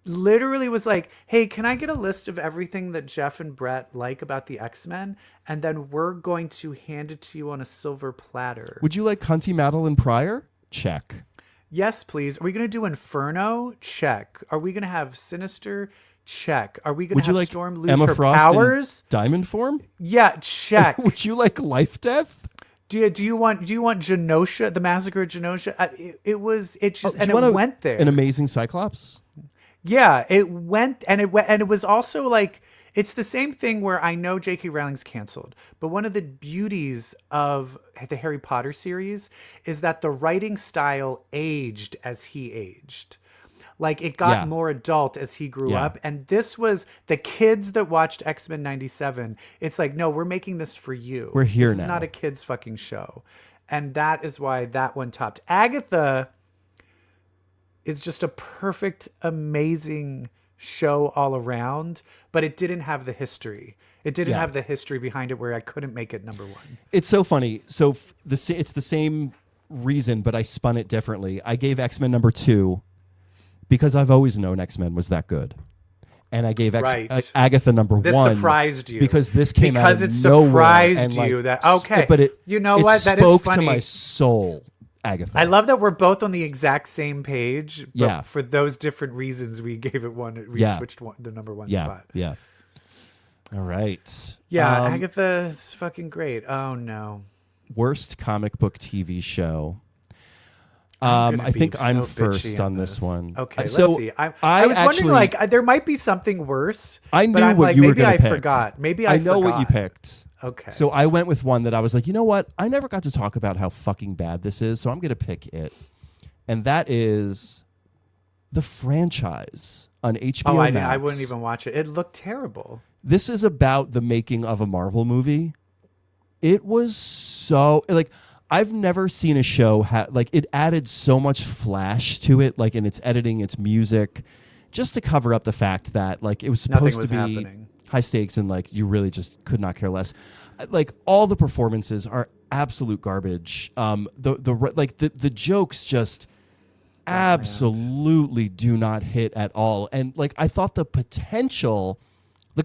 literally was like, hey, can I get a list of everything that Jeff and Brett like about the X-Men? And then we're going to hand it to you on a silver platter. Would you like Cunty Madeline Pryor? Check. Yes, please. Are we going to do Inferno? Check. Are we going to have Sinister? Check. Are we going to have like Storm lose Emma her Frost powers? Diamond Form? Yeah, check. Would you like Life Death? Do you want Genosha, the Massacre of Genosha? It went there. An Amazing Cyclops? Yeah, it went, and it was also like, it's the same thing where I know J.K. Rowling's canceled, but one of the beauties of the Harry Potter series is that the writing style aged as he aged. Like, it got more adult as he grew up. And this was the kids that watched X-Men 97. It's like, no, we're making this for you. We're here now. It's not a kid's fucking show. And that is why that one topped. Agatha is just a perfect, amazing show all around, but it didn't have the history. It didn't have the history behind it where I couldn't make it number 1. It's so funny. So it's the same reason, but I spun it differently. I gave X-Men number 2 because I've always known X-Men was that good. And I gave Agatha number 1. This surprised you. Because this came out of nowhere. Because it surprised you that, okay. But it, you know it what? That is spoke funny. to my soul, Agatha. I love that we're both on the exact same page. But Yeah. for those different reasons, we gave it one. We switched the number 1 spot. Yeah. All right. Yeah, Agatha is fucking great. Oh, no. Worst comic book TV show. I think I'm first on this one. Okay, so let's see. I was wondering, like, there might be something worse. I knew but I'm what like, you were maybe going I to pick. forgot. Maybe I know forgot. what you picked. Okay. So I went with one that I was like, you know what? I never got to talk about how fucking bad this is, so I'm going to pick it. And that is the franchise on HBO Max. I wouldn't even watch it. It looked terrible. This is about the making of a Marvel movie. It was so, like, I've never seen a show like, it added so much flash to it, like in its editing, its music, just to cover up the fact that, like, it was supposed to be happening. High stakes and, like, you really just could not care less. Like, all the performances are absolute garbage. The jokes just absolutely do not hit at all. And, like, I thought the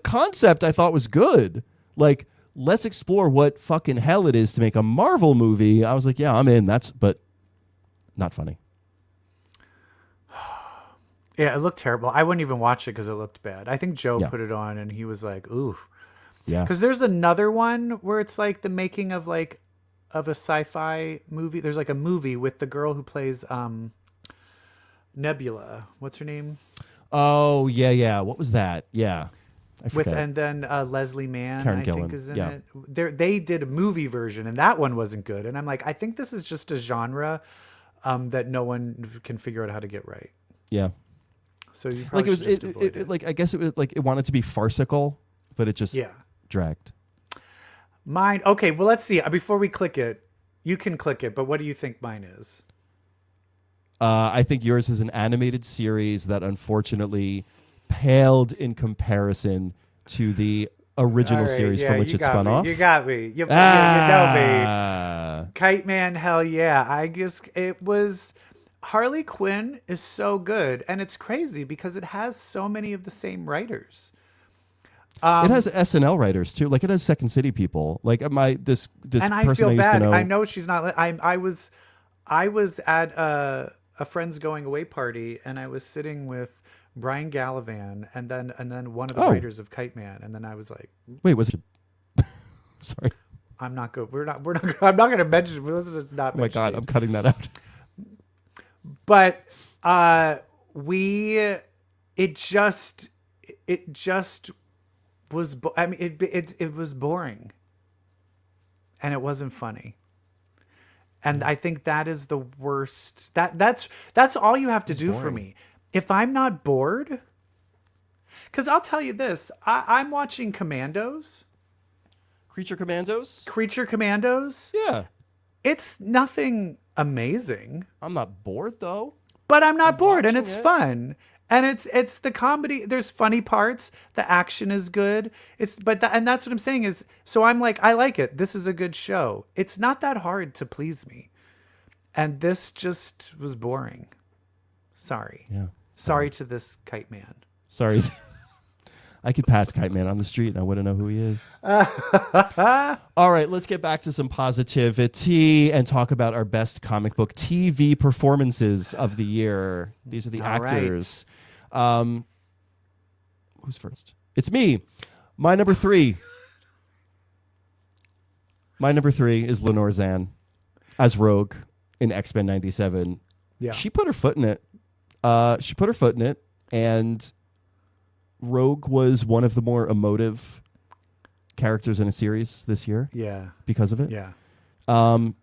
concept I thought was good. Like, let's explore what fucking hell it is to make a Marvel movie. I was like, yeah, I'm in. But not funny. Yeah, it looked terrible. I wouldn't even watch it because it looked bad. I think Joe Yeah. put it on and he was like, ooh. Yeah. Because there's another one where it's like the making of like of a sci-fi movie. There's like a movie with the girl who plays Nebula. What's her name? Oh, yeah, yeah. What was that? Yeah. I With forget. and then Leslie Mann, Karen I think, Gillan, is in yeah. it. They did a movie version, and that one wasn't good. And I'm like, I think this is just a genre that no one can figure out how to get right. Yeah. So you Like probably it was, should just avoid it. like I guess it was like it wanted to be farcical, but it just Yeah. dragged. Mine. Okay, well, let's see. Before we click it, you can click it, but what do you think mine is? I think yours is an animated series that unfortunately paled in comparison to the original All right, series yeah, from which you it got spun me. off. You got me. You know me. Ah. Kite Man, hell yeah. It was, Harley Quinn is so good. And it's crazy because it has so many of the same writers. It has SNL writers too. Like it has Second City people. Like this And I person feel I used to bad. know. I know she's not, I was at a friend's going away party and I was sitting with Brian Gallivan and then one of the Oh. writers of Kite Man. And then I was like, Wait, was it? Sorry. I'm not good. I'm not going to mention. It's not. Oh my God, I'm cutting that out. But it just was. I mean, it was boring, and it wasn't funny. And I think that is the worst. That's all you have to do for boring. me. If I'm not bored, because I'll tell you this, I'm watching Commandos, Creature Commandos? Creature Commandos. Yeah. It's nothing amazing, I'm not bored though. but I'm not bored, and watching it's it. fun. And it's the comedy. There's funny parts. The action is good. And that's what I'm saying is. So I'm like, I like it. This is a good show. It's not that hard to please me, and this just was boring. Sorry. Yeah. Sorry to this Kite Man. Sorry. I could pass Kite Man on the street and I wouldn't know who he is. All right, let's get back to some positivity and talk about our best comic book TV performances of the year. These are the All right. actors. Who's first? It's me. My number 3. My number 3 is Lenore Zan as Rogue in X-Men 97. Yeah. She put her foot in it. And Rogue was one of the more emotive characters in a series this year Yeah. because of it. Yeah.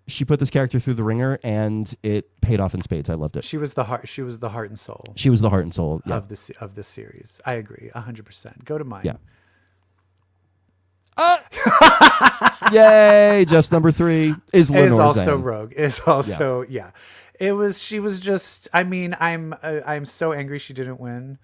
She put this character through the ringer, and it paid off in spades. I loved it. She was the heart. She was the heart and soul She was the heart and soul. Yeah. of this series. I agree 100%. Go to mine. Yeah. Yay! Just number 3 is Is Lenore also Zan. Rogue. Is also yeah. It was. She was just. I mean, I'm so angry she didn't win.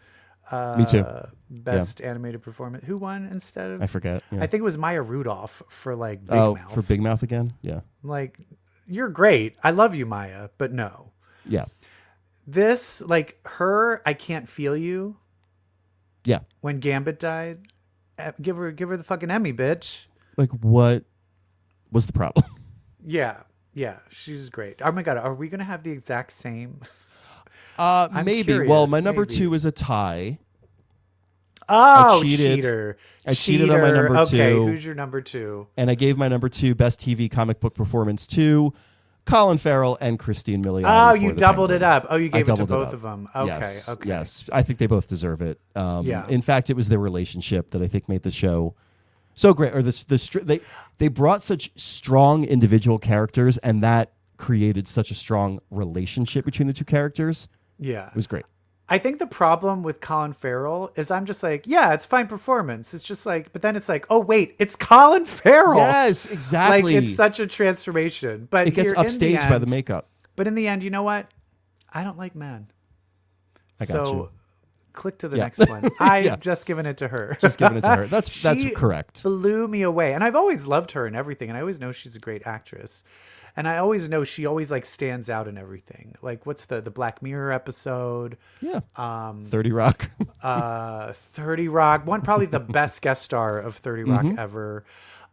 Me too. Best animated performance. Who won instead of? I forget. Yeah. I think it was Maya Rudolph for like Big oh, Mouth. for Big Mouth again? Yeah. Like, you're great. I love you, Maya, but no. Yeah. This like her. I can't feel you. Yeah. When Gambit died, give her the fucking Emmy, bitch. Like, what was the problem? Yeah, she's great. Oh my God, are we gonna have the exact same? I'm Maybe. curious, Well, my number maybe. 2 is a tie. Oh, cheated. cheater! I cheated on my number Okay, 2. who's your number 2? And I gave my number 2 best TV comic book performance to Colin Farrell and Christine Milioti. Oh, for you The doubled Penguin. it up. Oh, you I gave it to doubled both up. of them. Okay, Yes, okay. yes. I think they both deserve it. Yeah. In fact, it was their relationship that I think made the show so great. Or they brought such strong individual characters, and that created such a strong relationship between the two characters. Yeah. It was great. I think the problem with Colin Farrell is I'm just like, yeah, it's fine performance. It's just like, but then it's like, oh wait, it's Colin Farrell. Yes, exactly. Like it's such a transformation. But It gets here, in the upstaged by the end- makeup. But in the end, you know what? I don't like men. I got so you. click to the Yeah. next one. I've Yeah. just given it to her. Just giving it to her. That's She correct. Blew me away. And I've always loved her and everything. And I always know she's a great actress. And I always know she always like stands out in everything. Like what's the Black Mirror episode? Yeah. 30 Rock. 30 Rock. One probably the best guest star of 30 Rock Mm-hmm. ever.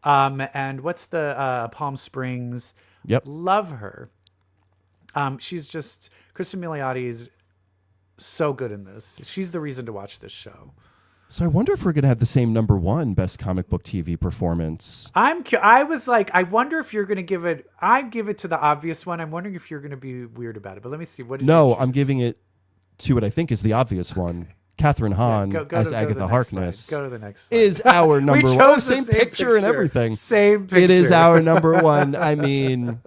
And what's the Palm Springs? Yep. Love her. She's just Kristen Milioti is so good in this. She's the reason to watch this show. So I wonder if we're going to have the same number one best comic book TV performance. I was like, I wonder if you're going to give it. I give it to the obvious one. I'm wondering if you're going to be weird about it. But let me see. What? No, I'm giving it to what I think is the obvious one. Catherine Hahn go as to Agatha Harkness slide. Go to the next slide. is our number one. Oh, same picture and everything. Same picture. It is our number one. I mean,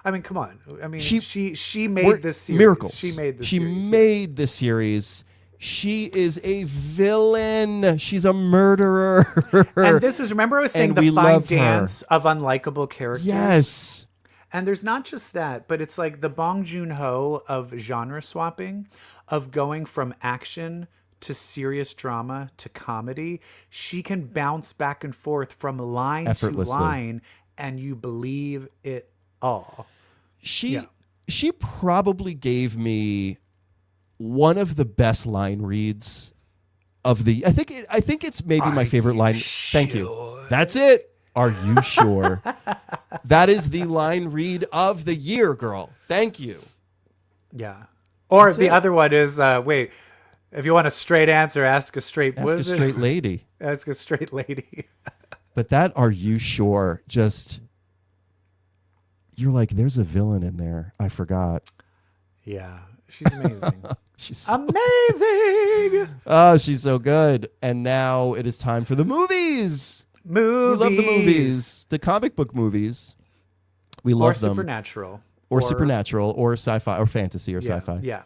come on. I mean, she made this series. Miracles. She made this She series. made this series. She is a villain. She's a murderer. And this is, remember I was saying And the we fine love her. dance of unlikable characters? Yes. And there's not just that, but it's like the Bong Joon-ho of genre swapping, of going from action to serious drama to comedy. She can bounce back and forth from line to Effortlessly. line, and you believe it all. She probably gave me one of the best line reads of the. I think it's maybe my favorite line. Thank you. That's it. Are you sure? That is the line read of the year, girl. Thank you. Yeah. Or That's the it. other one is, wait, if you want a straight answer, ask a straight. Ask a straight lady. Ask a straight lady. But that "Are you sure?" just, you're like, there's a villain in there. I forgot. Yeah, she's amazing. She's so, Amazing. oh, she's so good. And now it is time for the movies. Movies. We love the movies, the comic book movies. We Or love them. supernatural. Or supernatural, or sci-fi, or fantasy, or sci-fi. Yeah.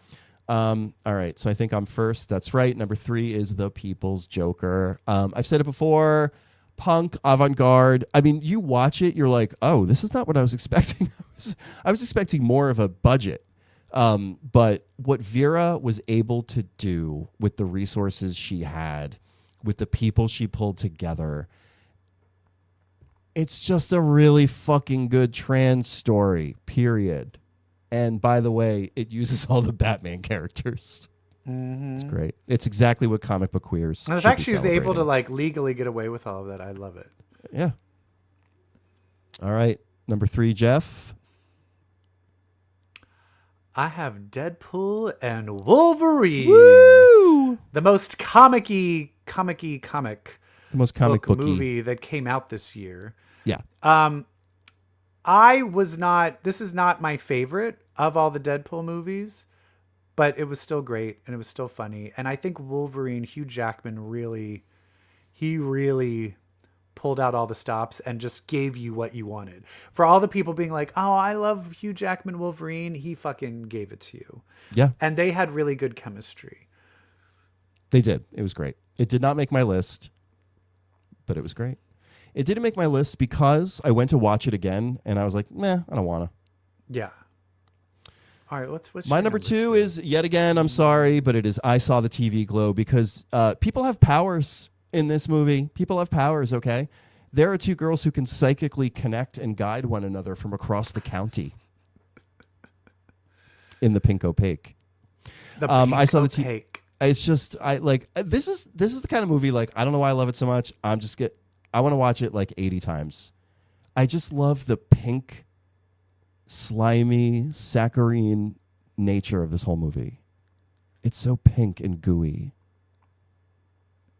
All right, so I think I'm first. That's right. Number 3 is The People's Joker. I've said it before. Punk, avant-garde. I mean, you watch it, you're like, oh, this is not what I was expecting. I was expecting more of a budget. But what Vera was able to do with the resources she had, with the people she pulled together, it's just a really fucking good trans story, period. And by the way, it uses all the Batman characters. Mm-hmm. It's great. It's exactly what comic book queers And the should fact be she was able to celebrating. legally get away with all of that, I love it. Yeah. All right. Number 3, Jeff. I have Deadpool and Wolverine. Woo! The most comic The most comic book booky movie that came out this year. Yeah. This is not my favorite of all the Deadpool movies, but it was still great and it was still funny. And I think Wolverine, Hugh Jackman really pulled out all the stops and just gave you what you wanted. For all the people being like, oh, I love Hugh Jackman Wolverine, he fucking gave it to you. Yeah. And they had really good chemistry. They did. It was great. It did not make my list, but it was great. It didn't make my list because I went to watch it again and I was like, meh, I don't want to. Yeah. All right, what's My your number 2 is, yet again, I'm sorry, but it is I Saw the TV Glow, because people have powers in this movie. People have powers, okay? There are 2 girls who can psychically connect and guide one another from across the county in the Pink Opaque. I saw the TV. It's just, this is the kind of movie, like, I don't know why I love it so much. I want to watch it like 80 times. I just love the pink, slimy, saccharine nature of this whole movie. It's so pink and gooey.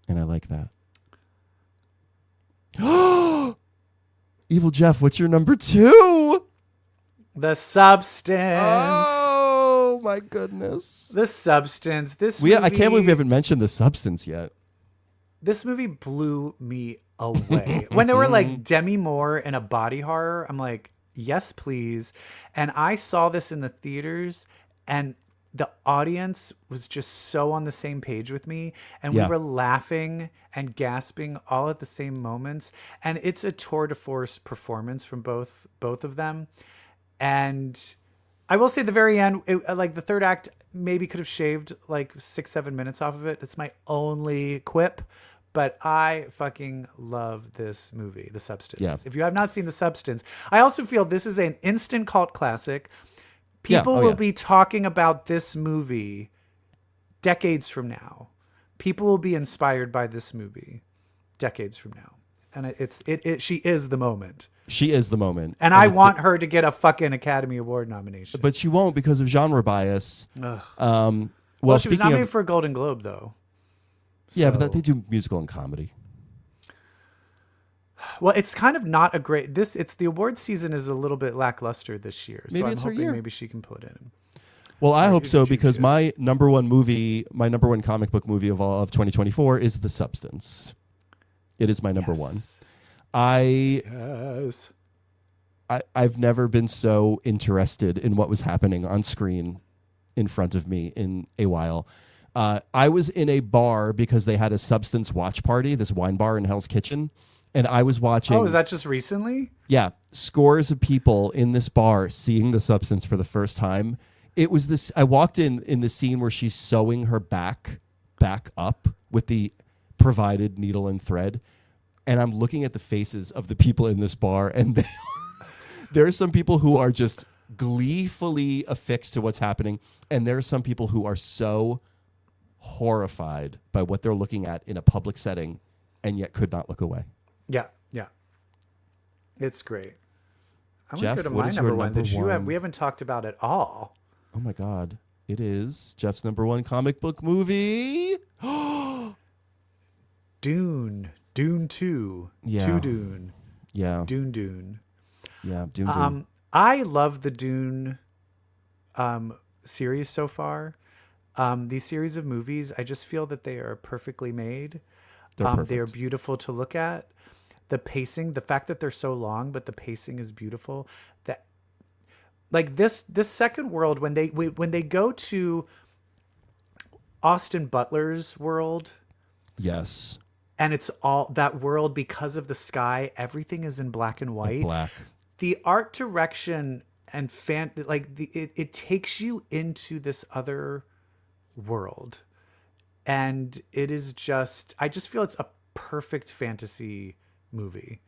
And I like that. EvilJeff, what's your number 2? The Substance. Oh, my goodness. The Substance. Movie, I can't believe we haven't mentioned The Substance yet. This movie blew me away. When they were like Demi Moore in a body horror, I'm like, yes, please. And I saw this in the theaters, and the audience was just so on the same page with me, and we were laughing and gasping all at the same moments. And it's a tour de force performance from both of them. And I will say the very end, like the third act maybe could have shaved like 6-7 minutes off of it. It's my only quip. But I fucking love this movie, The Substance. Yeah. If you have not seen The Substance, I also feel this is an instant cult classic. People will be talking about this movie decades from now. People will be inspired by this movie decades from now. And she is the moment. She is the moment. And I want her to get a fucking Academy Award nomination. But she won't because of genre bias. Well, she was speaking nominated of, for a Golden Globe, though. yeah, but So- they do musical and comedy. Well, it's kind of not a great. It's the awards season is a little bit lackluster this year. Maybe so I'm it's her hoping year. maybe she can put it in. Well, I hope so, shoot, because shoot. my number one comic book movie of 2024 is The Substance. It is my number one. Yes. I've never been so interested in what was happening on screen in front of me in a while. I was in a bar because they had a Substance watch party, this wine bar in Hell's Kitchen, and I was watching. Oh, is that just recently? Yeah, scores of people in this bar seeing The Substance for the first time. It was this. I walked in the scene where she's sewing her back up with the provided needle and thread, and I'm looking at the faces of the people in this bar, and there are some people who are just gleefully affixed to what's happening, and there are some people who are so horrified by what they're looking at in a public setting, and yet could not look away. Yeah. It's great. I'm Jeff, gonna go to what my is your number one that number one? we haven't talked about at all. Oh my God. It is Jeff's number one comic book movie. Dune 2. Yeah. To Dune. Yeah. Dune. Yeah. Dune. I love the Dune series so far. These series of movies, I just feel that they are perfectly made. They're They are perfect. beautiful to look at. The pacing, the fact that they're so long, but the pacing is beautiful. That, like this second world, when they go to Austin Butler's world, Yes. and it's all that world because of the sky, everything is in black and white. Black. The art direction and it takes you into this other world, and it is just, I just feel it's a perfect fantasy movie.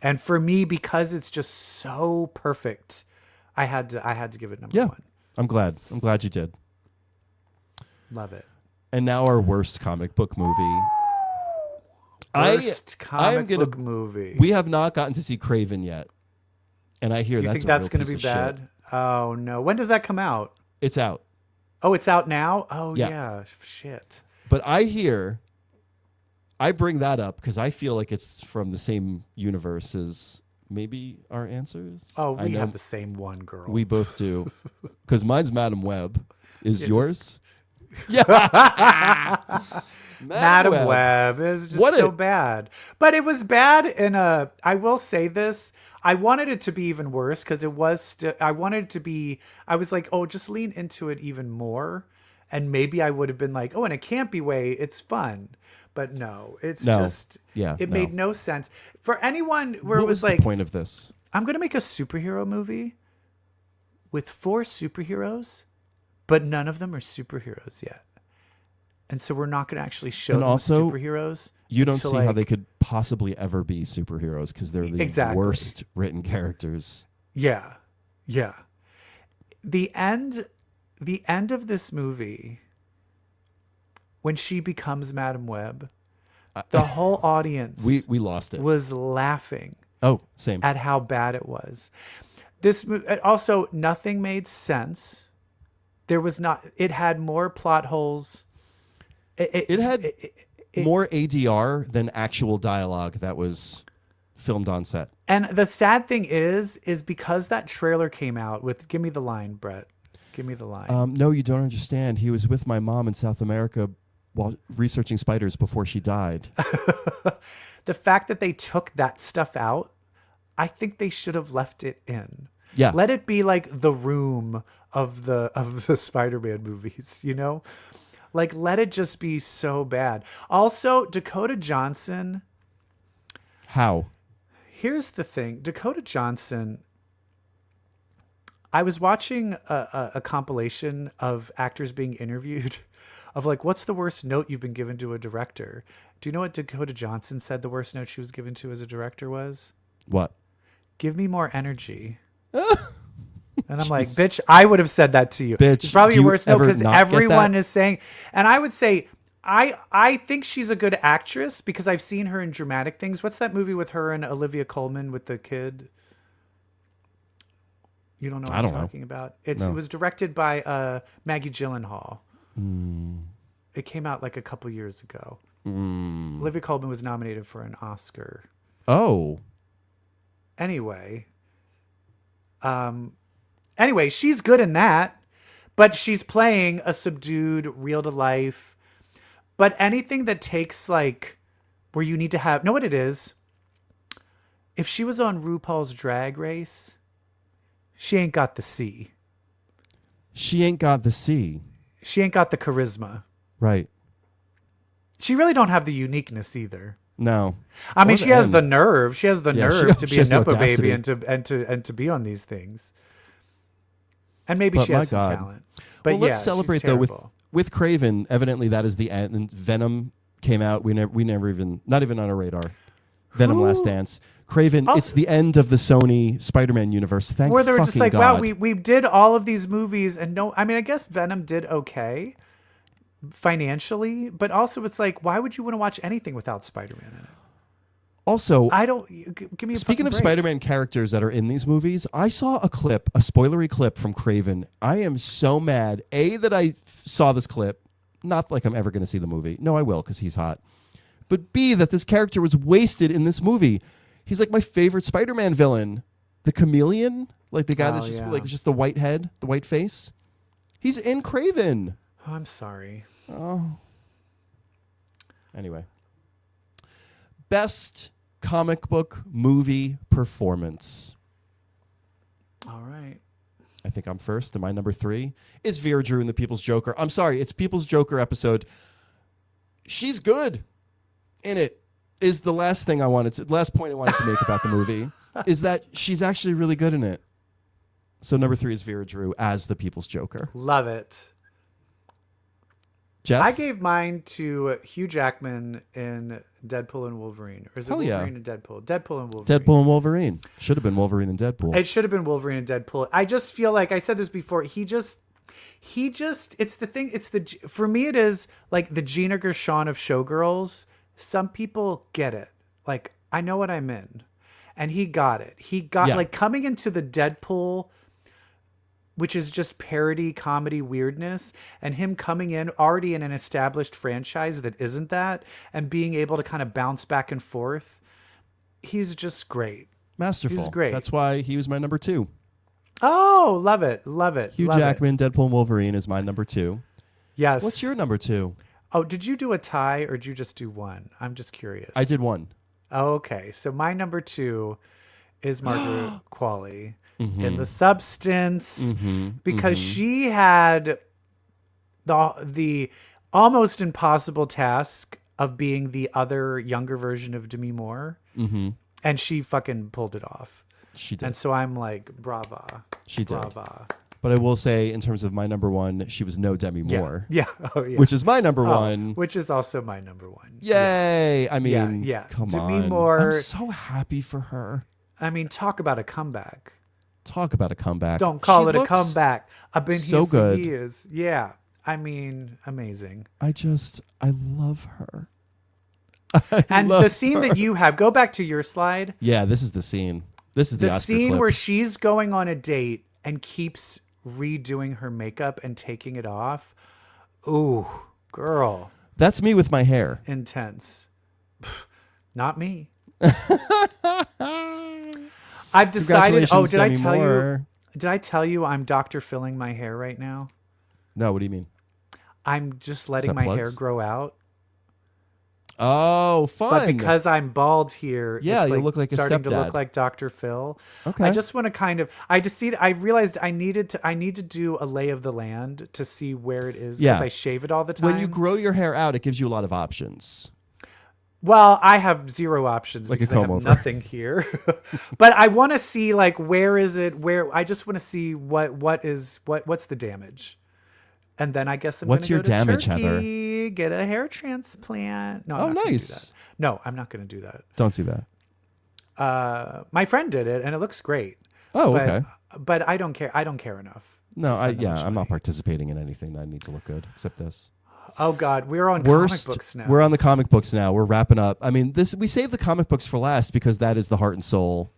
And for me, because it's just so perfect, I had to give it number Yeah. one. I'm glad you did. Love it. And now our worst comic book movie. Worst I am comic gonna- book movie. We have not gotten to see Craven yet. And I hear You that's think a that's real going to piece be of shit. bad? Oh no! When does that come out? It's out. Oh, it's out now. Oh Yeah. yeah. Shit. But I bring that up because I feel like it's from the same universe as maybe our answers. Oh, I we know have the same one, girl. we both do. Because mine's Madam Web. Is It yours? Yeah. Madam Web is just What so a- bad. But it was bad in a, I will say this, I wanted it to be even worse because it was, I wanted it to be, I was like, oh, just lean into it even more. And maybe I would have been like, oh, in a campy way, it's fun. But no, it's No. just, Yeah, it no. made no sense. For anyone where What it was the like, point of this? I'm going to make a superhero movie with 4 superheroes, but none of them are superheroes yet. And so we're not going to actually show And them also, as superheroes. You don't until, see how like- they could possibly ever be superheroes because they're the Exactly. worst written characters. Yeah. Yeah. The end of this movie, when she becomes Madam Web, the whole audience We lost it. was laughing Oh, same. at how bad it was. Also, nothing made sense. There was not, it had more plot holes. It had more ADR than actual dialogue that was filmed on set. And the sad thing is because that trailer came out with, give me the line, Brett. Give me the line. No, you don't understand. He was with my mom in South America while researching spiders before she died. The fact that they took that stuff out, I think they should have left it in. Yeah. Let it be like the room of the Spider-Man movies, you know? Like, let it just be so bad. Also, Dakota Johnson, How? here's the thing. Dakota Johnson, I was watching a compilation of actors being interviewed of like, what's the worst note you've been given to a director? Do you know what Dakota Johnson said the worst note she was given to as a director was? What? Give me more energy. And I'm like, bitch, I would have said that to you. Bitch, It's probably do your you worst note ever because not get everyone that? is saying, and I would say, I think she's a good actress because I've seen her in dramatic things. What's that movie with her and Olivia Colman with the kid? You don't know what I I'm don't know. talking about? It No. was directed by Maggie Gyllenhaal. It came out like a couple years ago. Olivia Colman was nominated for an Oscar. Oh. Anyway, she's good in that, but she's playing a subdued, real to life. But anything that takes like where you need to have know what it is. If she was on RuPaul's Drag Race, she ain't got the C. She ain't got the C. She ain't got the charisma. Right. She really don't have the uniqueness either. No. I mean, she has the nerve. She has the nerve to be a has the Nepo baby audacity. and to be on these things. And maybe But she my has some God. talent. But Well, let's celebrate she's though terrible. with Craven. Evidently, that is the end. And Venom came out. We never even not even on our radar. Venom: Last Dance. Craven. It's the end of the Sony Spider-Man universe. Thank where they were fucking just like, God. wow, we did all of these movies and no, I mean, I guess Venom did okay financially, but also it's like, why would you want to watch anything without Spider-Man in it? Also, I don't give me a speaking of fucking break. Spider-Man characters that are in these movies, I saw a spoilery clip from Craven. I am so mad. That I saw this clip. Not like I'm ever going to see the movie. No, I will because he's hot. But B, that this character was wasted in this movie. He's like my favorite Spider-Man villain. The chameleon? Like the guy that's just like just the white head, the white face. He's in Craven. Oh, I'm sorry. Oh. Anyway. Best comic book movie performance. All right. I think I'm first, and my number 3 is Vera Drew in The People's Joker. I'm sorry, it's People's Joker episode. She's good in it. Is the last point I wanted to make about the movie is that she's actually really good in it. So number 3 is Vera Drew as the People's Joker. Love it. Jeff? I gave mine to Hugh Jackman in Deadpool and Wolverine. Or is it Hell yeah. Wolverine and Deadpool? Deadpool and Wolverine. Deadpool and Wolverine. Should have been Wolverine and Deadpool. It should have been Wolverine and Deadpool. I just feel like I said this before. He just it's the thing. For me, it is like the Gina Gershon of Showgirls. Some people get it. Like, I know what I'm in. And he got it. He got like coming into the Deadpool, which is just parody comedy weirdness, and him coming in already in an established franchise that isn't that, and being able to kind of bounce back and forth. He's just great. Masterful. He's great. That's why he was my number 2. Oh, love it. Love it. Hugh love Jackman, it. Deadpool and Wolverine is my number 2. Yes. What's your number 2? Oh, did you do a tie or did you just do one? I'm just curious. I did 1. Oh, okay. So my number 2 is Margaret Qualley in The Substance because she had the almost impossible task of being the other younger version of Demi Moore. And she fucking pulled it off. She did. And so I'm like, brava. She did. Brava. But I will say, in terms of my number 1, she was no Demi Moore. Yeah. Oh, yeah. Which is my number 1. Which is also my number 1. Yay! Yeah. I mean, Yeah. come Demi on. Moore. I'm so happy for her. I mean, talk about a comeback. Talk about a comeback. Don't call She it a looks comeback. I've been so here for good. years. Yeah. I mean, amazing. I love her. And love the scene her. that you have, go back to your slide. Yeah, this is the scene. This is the Oscar scene clip. where she's going on a date and keeps redoing her makeup and taking it off. Ooh, girl. That's me with my hair. Intense. Not me. I've decided. Oh, did I Demi tell you? Moore. Did I tell you I'm Dr. Filling my hair right now? No, what do you mean? I'm just letting that my hair plugs? grow out. Oh, fun. But because I'm bald here, Yeah, it's you look like a starting to stepdad. look like Dr. Phil. Okay. I just want to kind of. I realized I need to do a lay of the land to see where it is because Yeah. I shave it all the time. when you grow your hair out, it gives you a lot of options. Well, I have zero options Like a because I have comb over. nothing here. But I want to see like where is it? Where I just want to see what's the damage, and then I guess What's your damage, Heather? Get a hair transplant. No, I'm Oh, not gonna do nice. that. No, I'm not going to do that. Don't do that. My friend did it, and it looks great. Oh, But, okay. But I don't care. I don't care enough. No, to spend that much I'm not money. participating in anything that needs to look good except this. Oh God, we're on comic books now. We're on the comic books now. We're wrapping up. I mean, we saved the comic books for last because that is the heart and soul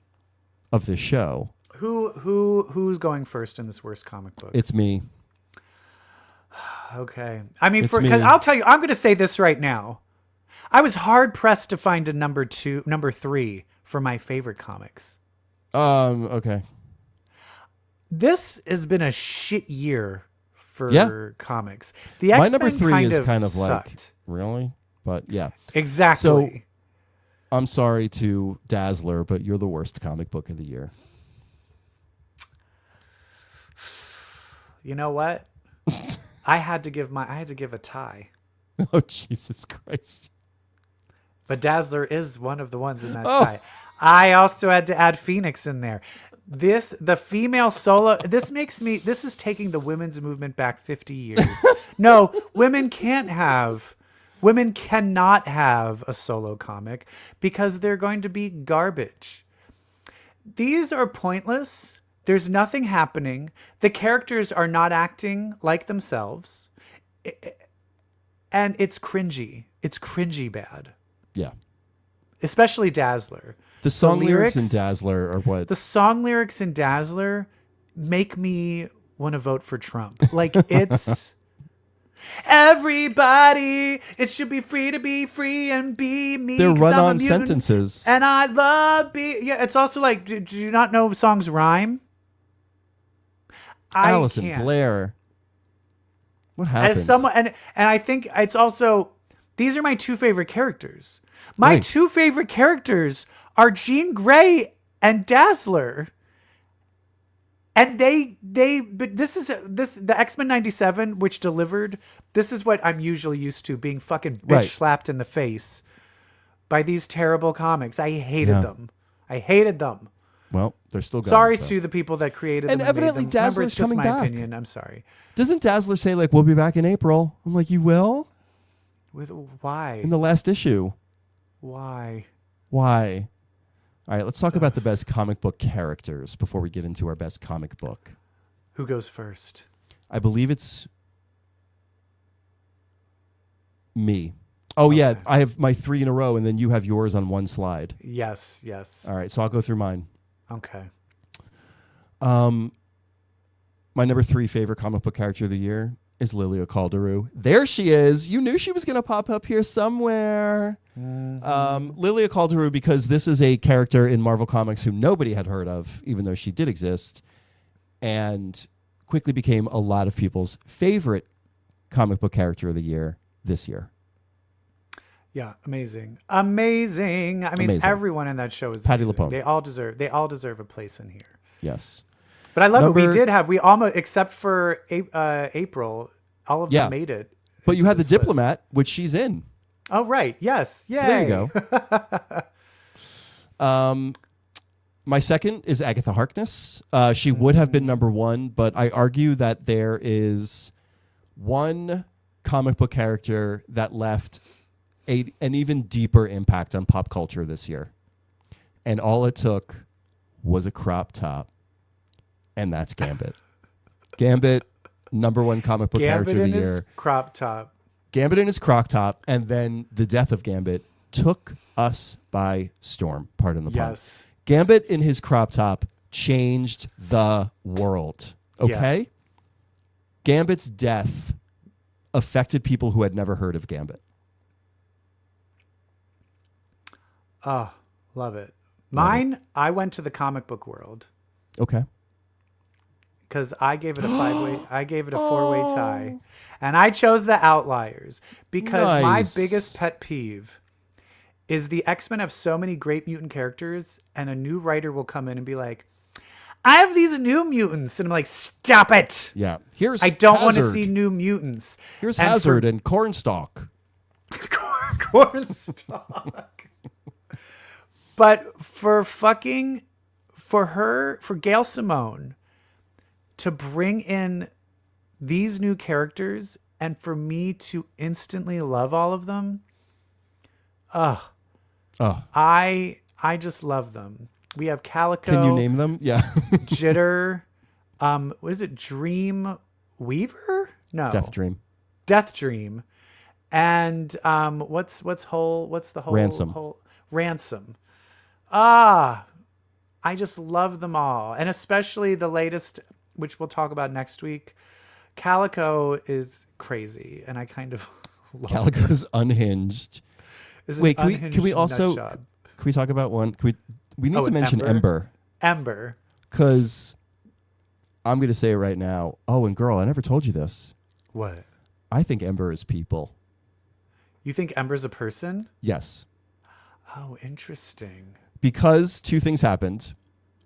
of this show. Who's going first in this worst comic book? It's me. Okay. I mean, It's cause me. I'll tell you, I'm going to say this right now. I was hard pressed to find a number 3 for my favorite comics. Okay. This has been a shit year for Yeah. comics. The My X-Men number 3 is kind of sucked. like, really? But yeah. Exactly. I'm sorry to Dazzler, but you're the worst comic book of the year. You know what? I had to give a tie. Oh, Jesus Christ. But Dazzler is one of the ones in that Oh. tie. I also had to add Phoenix in there. The female solo, this is taking the women's movement back 50 years. No, women cannot have a solo comic because they're going to be garbage. These are pointless. There's nothing happening. The characters are not acting like themselves. And it's cringy. It's cringy bad. Yeah. Especially Dazzler. The song lyrics in Dazzler are what? The song lyrics in Dazzler make me want to vote for Trump. Like, it's everybody, it should be free to be free and be me. They're 'cause I'm a run-on mutant, sentences. And I love yeah, it's also like, do you not know songs rhyme? Allison can't. Blair. What happened? As someone, and I think it's also, these are my two favorite characters. My Right. two favorite characters are Jean Grey and Dazzler. And but the X-Men 97, which delivered, this is what I'm usually used to, being fucking bitch Right. slapped in the face by these terrible comics. I hated them. I hated them. Well, they're still going. Sorry so. to the people that created And them. evidently made them. Remember, Dazzler's it's just coming my back. opinion. I'm sorry. Doesn't Dazzler say, like, we'll be back in April? I'm like, you will? With why? In the last issue. Why? Why? All right, let's talk about the best comic book characters before we get into our best comic book. Who goes first? I believe it's me. Oh, yeah, I have my 3 in a row, and then you have yours on one slide. Yes. All right, so I'll go through mine. Okay. My number 3 favorite comic book character of the year is Lilia Calderoo. There she is. You knew she was going to pop up here somewhere. Lilia Calderoo, because this is a character in Marvel Comics who nobody had heard of, even though she did exist, and quickly became a lot of people's favorite comic book character of the year this year. Yeah, amazing. I mean, Amazing. everyone in that show is Patti amazing. LuPone. They all deserve a place in here. Yes. But I love it. Number- We almost, except for April, all of them made it. But you into had the this list. Diplomat, which she's in. Oh, right. Yes. Yay. So there you go. My second is Agatha Harkness. She would have been number 1, but I argue that there is one comic book character that left an even deeper impact on pop culture this year. And all it took was a crop top, and that's Gambit. Gambit, number 1 comic book Gambit character of in the his year. crop top. Gambit in his croc top, and then the death of Gambit took us by storm. Pardon the pun. Yes. Gambit in his crop top changed the world. Okay? Yeah. Gambit's death affected people who had never heard of Gambit. Oh, love it. Mine, I went to the comic book world Okay. because I gave it a 5-way. I gave it a 4-way tie, and I chose the Outliers because my Nice. biggest pet peeve is the X-Men have so many great mutant characters, and a new writer will come in and be like, "I have these new mutants," and I'm like, "Stop it! Yeah. Here's I don't want to Hazard. see new mutants." Here's And Hazard and Cornstalk. Cornstalk. But for Gail Simone to bring in these new characters and for me to instantly love all of them, I just love them. We have Calico. Can you name them? Yeah. Jitter. What is it? Dream Weaver? No. Death Dream. Death Dream. And what's the whole Ransom. Ransom. I just love them all. And especially the latest, which we'll talk about next week, Calico is crazy, and I kind of love her. Calico's unhinged. Is an Wait, can unhinged we also nutjob. can we talk about one? We need to and mention Ember. Ember. Because I'm going to say it right now. Oh, and girl, I never told you this. What? I think Ember is people. You think Ember's a person? Yes. Oh, interesting. Because two things happened.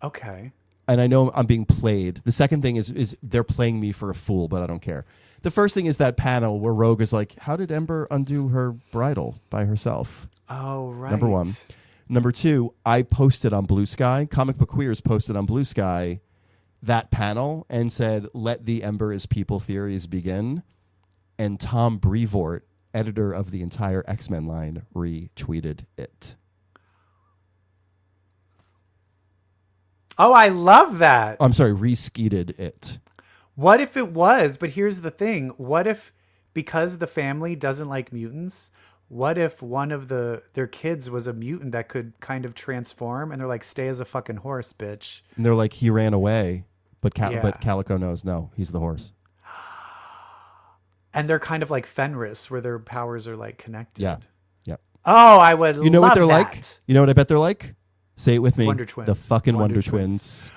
Okay. And I know I'm being played. The second thing is they're playing me for a fool, but I don't care. The first thing is that panel where Rogue is like, how did Ember undo her bridle by herself? Oh, right. Number one. Number two, I posted on Blue Sky, Comic Book Queers posted on Blue Sky that panel and said, let the Ember is people theories begin. And Tom Brevoort, editor of the entire X-Men line, retweeted it. Oh, I love that. I'm sorry, reskeeted it. What if it was? But here's the thing. What if, because the family doesn't like mutants, what if one of their kids was a mutant that could kind of transform, and they're like, stay as a fucking horse, bitch. And they're like, he ran away, but Yeah. but Calico knows, no, he's the horse. And they're kind of like Fenris, where their powers are like connected. Yeah. Yep. Oh, I would You know love what they're that. like? You know what I bet they're like? Say it with me. Wonder Twins. The fucking Wonder Wonder Twins. Twins.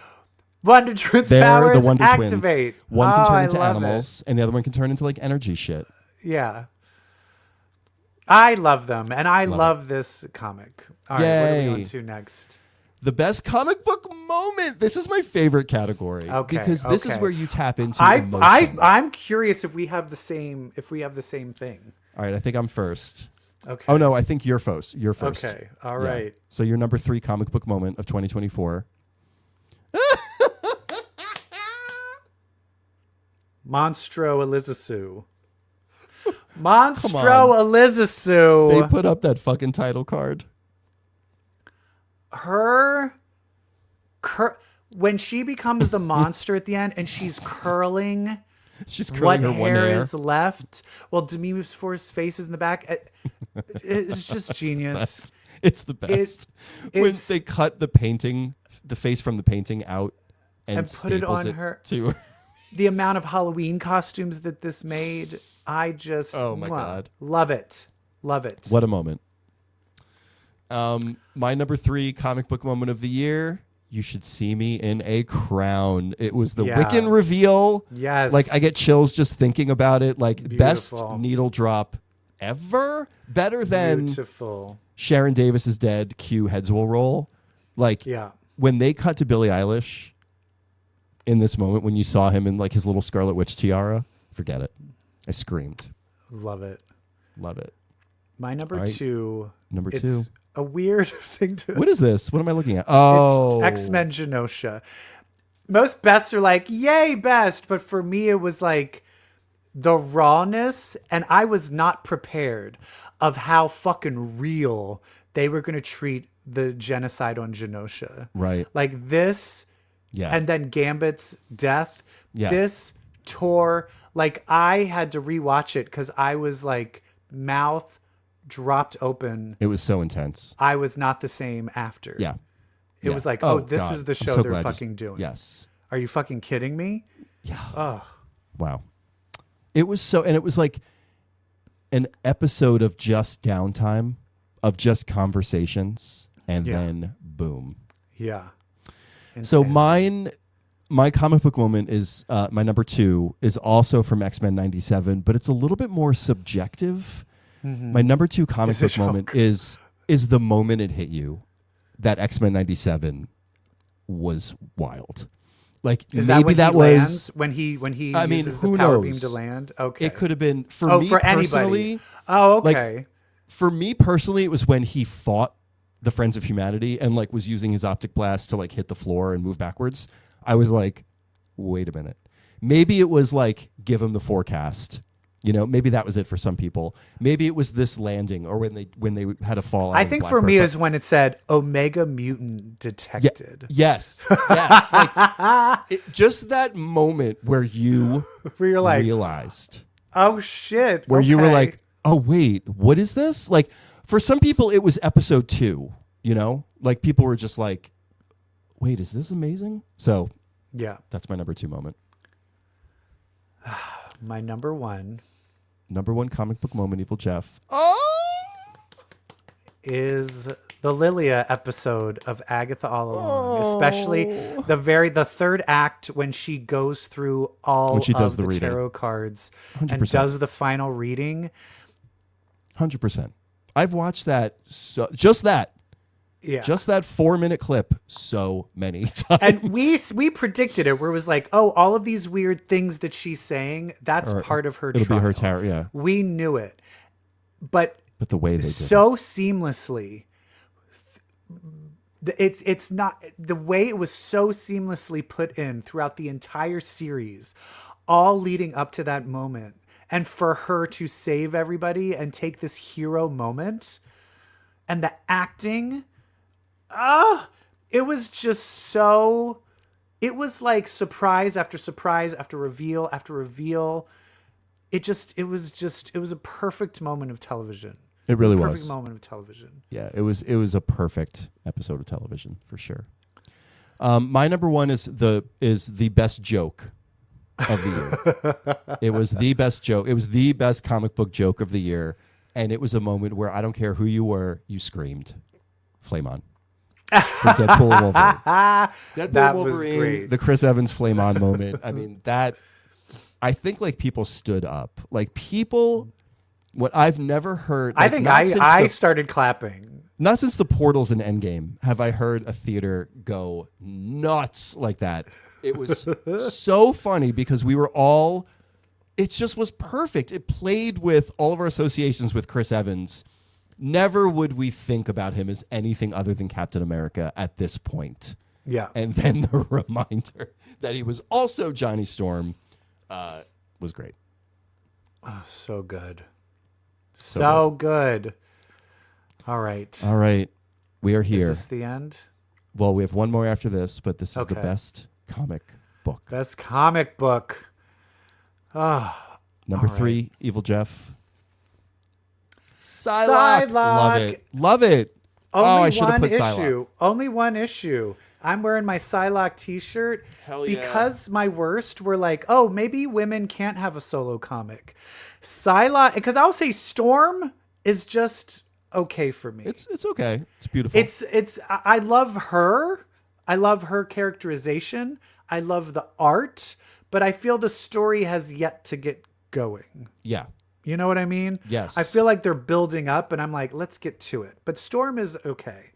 Wonder Twins They're powers the Wonder activate. Twins. One can turn I into love animals, and the other one can turn into like energy shit. it. Yeah. I love them, and I Love love this comic. All right, what are Yay. we on to next? The best comic book moment. This is my favorite category. Okay, Because this is okay. where you tap into emotion. I'm curious if we have the same thing. All right, I think I'm first. Okay. Oh no, I think you're first. You're first. Okay. All Yeah. right. So your number 3 comic book moment of 2024. Monstro Elizasu. Monstro Elizasu. They put up that fucking title card. When she becomes the monster at the end and she's curling She's what curling her one hair hair. is left while Demi Moore's face is in the back. It's just genius. It's the best. When it's- they cut the painting, the face from the painting out and put it staples on her. to her. The amount of Halloween costumes that this made, I just Oh my God. love it. Love it. What a moment. My number 3 comic book moment of the year. You should see me in a crown. It was the Yeah. Wiccan reveal. Yes. Like I get chills just thinking about it. Like best Beautiful. needle drop ever. Better than Beautiful. Sharon Davis is dead. Q heads will roll. Like Yeah. when they cut to Billie Eilish in this moment, when you saw him in like his little Scarlet Witch tiara, forget it. I screamed. Love it. Love it. My number All right. 2. Number it's 2. a weird thing to. What is this? What am I looking at? Oh, It's X-Men Genosha. Most bests are like, yay, best. But for me, it was like the rawness. And I was not prepared of how fucking real they were going to treat the genocide on Genosha. Right. Like this. Yeah. And then Gambit's death. Yeah. This tore. Like I had to rewatch it because I was like mouth dropped open. It was so intense. I was not the same after. Yeah. It Yeah. was like, Oh, this God. is the I'm show so they're glad you- fucking doing. Yes. Are you fucking kidding me? Yeah. Oh, Wow. It was so, and it was like an episode of just downtime, of just conversations, and Yeah. then boom. yeah. So Insane. my comic book moment is my number 2 is also from X-Men 97, but it's a little bit more subjective. My number 2 comic Is it? book moment is the moment it hit you that X-Men 97 was wild. Like Is maybe that that when he was lands? When he I mean, uses who the power knows? beam to land? Okay. It could have been for Oh, me for personally. anybody. Oh, like, okay. For me personally, it was when he fought the Friends of Humanity and like was using his optic blast to like hit the floor and move backwards. I was like, wait a minute. Maybe it was like give him the forecast. You know, maybe that was it for some people. Maybe it was this landing or when they had a fall. I think for me is when it said Omega Mutant detected. Yes. Yes. Like just that moment where you Where you're like, realized. oh shit. Where you were okay. like, oh wait, what is this? Like for some people it was episode 2, you know? Like people were just like, wait, is this amazing? So yeah. that's my number 2 moment. My number one comic book moment, Evil Jeff. Oh! is the Lilia episode of Agatha All Along, especially the third act when she goes through all when she does of the the reading. tarot cards 100%. and does the final reading. 100%. I've watched that just that 4-minute clip so many times. And we predicted it, where it was like, oh, all of these weird things that she's saying, that's part of her it'll trial. be her tarot, yeah. We knew it. But the way they did so seamlessly, it's not the way it was so seamlessly put in throughout the entire series, all leading up to that moment, and for her to save everybody and take this hero moment, and the acting, it was just so. It was like surprise after surprise after reveal after reveal. It was a perfect moment of television. It really was. was. A perfect moment of television. Yeah, it was a perfect episode of television for sure. My number one is the best joke of the year. It was the best joke. It was the best comic book joke of the year, and it was a moment where I don't care who you were, you screamed, "Flame on!" For Deadpool and Wolverine. Deadpool That and was Wolverine, great. the Chris Evans "Flame on" moment. I mean that. I think like people stood up. Like people. What I've never heard. I think I started clapping. Not since the Portals in Endgame have I heard a theater go nuts like that. It was so funny because we were all. It just was perfect. It played with all of our associations with Chris Evans. Never would we think about him as anything other than Captain America at this point. Yeah. And then the reminder that he was also Johnny Storm was great. Oh, so good. So good. All right. All right. We are here. Is this the end? Well, we have one more after this, but this is Okay. the best comic book. Best comic book. Number all right. 3, Evil Jeff. Psylocke. Love it. Love it. I should have put Psylocke. Only one issue. I'm wearing my Psylocke t-shirt Hell yeah. because my worst were like, oh, maybe women can't have a solo comic. Psylocke, because I'll say Storm is just okay for me. It's okay. It's beautiful. I love her. I love her characterization. I love the art, but I feel the story has yet to get going. Yeah. You know what I mean? Yes. I feel like they're building up, and I'm like, let's get to it. But Storm is okay.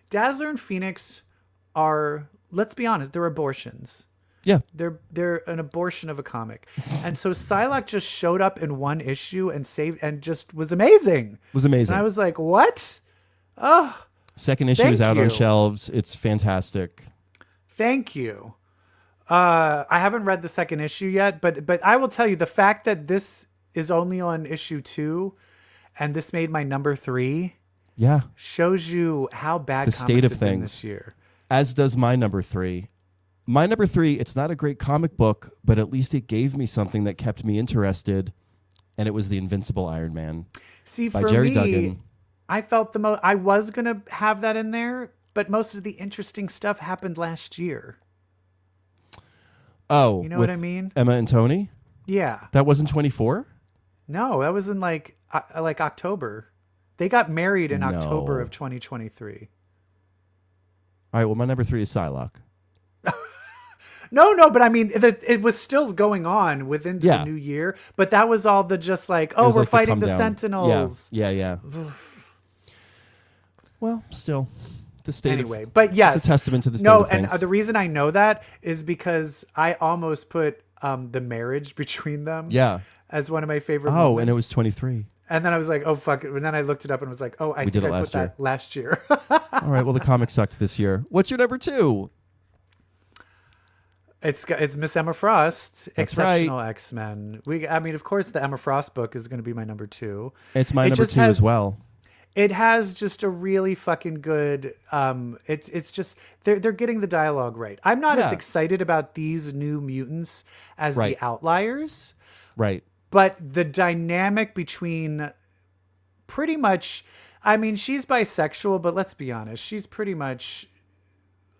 Dazzler and Phoenix are, let's be honest, they're abortions. Yeah. They're an abortion of a comic. And so Psylocke just showed up in one issue and saved, and just was amazing. Was amazing. And I was like, what? Oh, Second issue is out on shelves. It's fantastic. thank you. I haven't read the second issue yet, but I will tell you, the fact that this is only on issue 2 and this made my number 3 Yeah. shows you how bad The comics state of have been things. this year. As does my number 3. My number 3, it's not a great comic book, but at least it gave me something that kept me interested, and it was The Invincible Iron Man. See, by for Jerry me, Duggan. I felt the most. I was gonna have that in there, but most of the interesting stuff happened last year. Oh, You know with what I mean? Emma and Tony? Yeah. That wasn't 24? No, that was in like October. They got married in October No. of 2023. All right, well, my number 3 is Psylocke. No, but I mean, it was still going on within Yeah. the new year. But that was all the just like, It oh, was we're like fighting come the down. Sentinels. Yeah. Well, still, the state Anyway, but yes, it's a testament to the state no, of things. and the reason I know that is because I almost put the marriage between them Yeah. as one of my favorite Oh, moments. and it was 23. And then I was like, oh, fuck it. And then I looked it up and was like, oh, I We think did it I last put that last year. All right, well, the comic sucked this year. What's your number 2? It's Miss Emma Frost, That's Exceptional X-Men. I mean, of course, the Emma Frost book is going to be my number 2. It's my It number just 2 as has- well. It has just a really fucking good. It's just they're getting the dialogue right. I'm not Yeah. as excited about these New Mutants as Right. the Outliers, Right. but the dynamic between pretty much. I mean, she's bisexual, but let's be honest, she's pretty much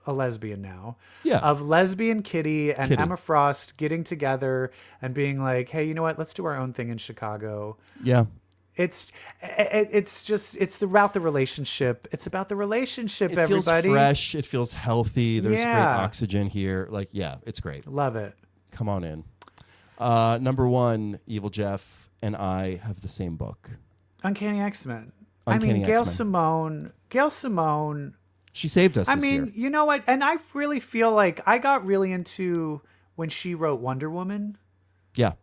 a lesbian now. Yeah. Of lesbian Kitty and Kitty. Emma Frost getting together and being like, hey, you know what? Let's do our own thing in Chicago. Yeah. It's about the relationship. It's about the relationship, It everybody. feels fresh. It feels healthy. There's great Yeah. oxygen here. Like, yeah, it's great. Love it. Come on in. Number 1, Evil Jeff and I have the same book. Uncanny X-Men. Uncanny Gail X-Men. Simone. She saved us this year. You know what? And I really feel like I got really into when she wrote Wonder Woman. Yeah.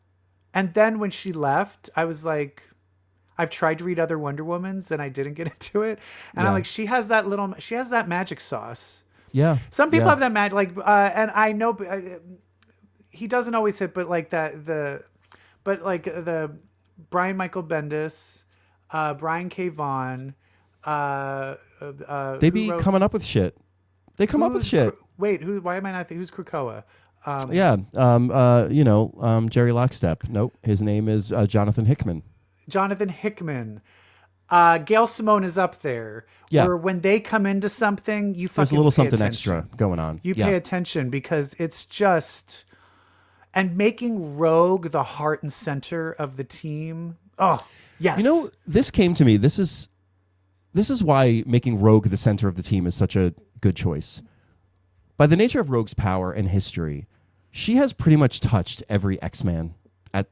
And then when she left, I was like, I've tried to read other Wonder Womans and I didn't get into it. And Yeah. I'm like, she has that magic sauce. Yeah. Some people Yeah. have that magic, and I know he doesn't always hit, but like the Brian Michael Bendis, Brian K. Vaughan, They be coming up with shit. They come up with shit. Wait, who? Why am I not? Who's Krakoa? Yeah. Jerry Lockstep. Nope. His name is Jonathan Hickman. Jonathan Hickman. Gail Simone is up there. Yeah. Where when they come into something, you fucking There's a little pay something attention. extra going on. You Yeah. pay attention because it's just, and making Rogue the heart and center of the team. Oh, yes. You know, this came to me. This is why making Rogue the center of the team is such a good choice. By the nature of Rogue's power and history, she has pretty much touched every X-Man at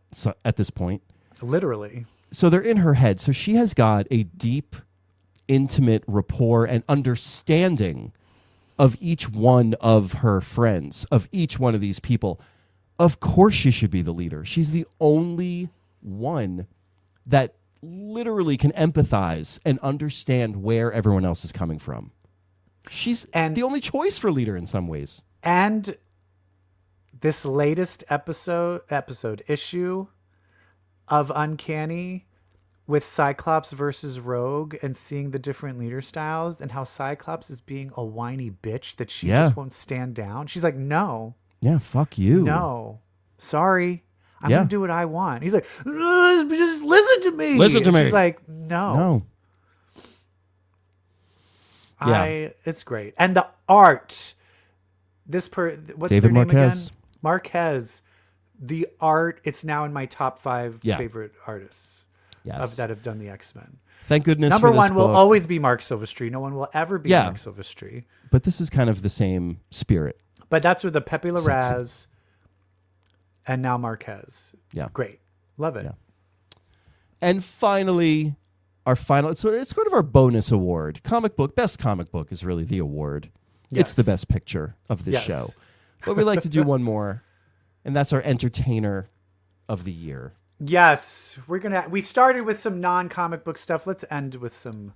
this point. Literally. So they're in her head. So she has got a deep, intimate rapport and understanding of each one of her friends, of each one of these people. Of course she should be the leader. She's the only one that literally can empathize and understand where everyone else is coming from. She's the only choice for leader in some ways. And this latest issue of Uncanny with Cyclops versus Rogue and seeing the different leader styles and how Cyclops is being a whiny bitch that she just won't stand down. She's like, no. Yeah, fuck you. No. Sorry. I'm Yeah. going to do what I want. He's like, just listen to me. Listen to And me. She's like, no. No. Yeah. It's great. And the art. What's David their name Marquez. again? Marquez. The art, it's now in my top 5 Yeah. favorite artists Yes. that have done the X-Men. Thank goodness Number for this 1 will book. always be Mark Silvestri. No one will ever be Yeah. Mark Silvestri. But this is kind of the same spirit. But that's where the Pepe Sexy. Larraz and now Marquez. Yeah. Great. Love it. Yeah. And finally, our final, it's sort of our bonus award. Best comic book is really the award. Yes. It's the best picture of this Yes. show. But we like to do one more, and that's our entertainer of the year. Yes. We started with some non-comic book stuff. Let's end with some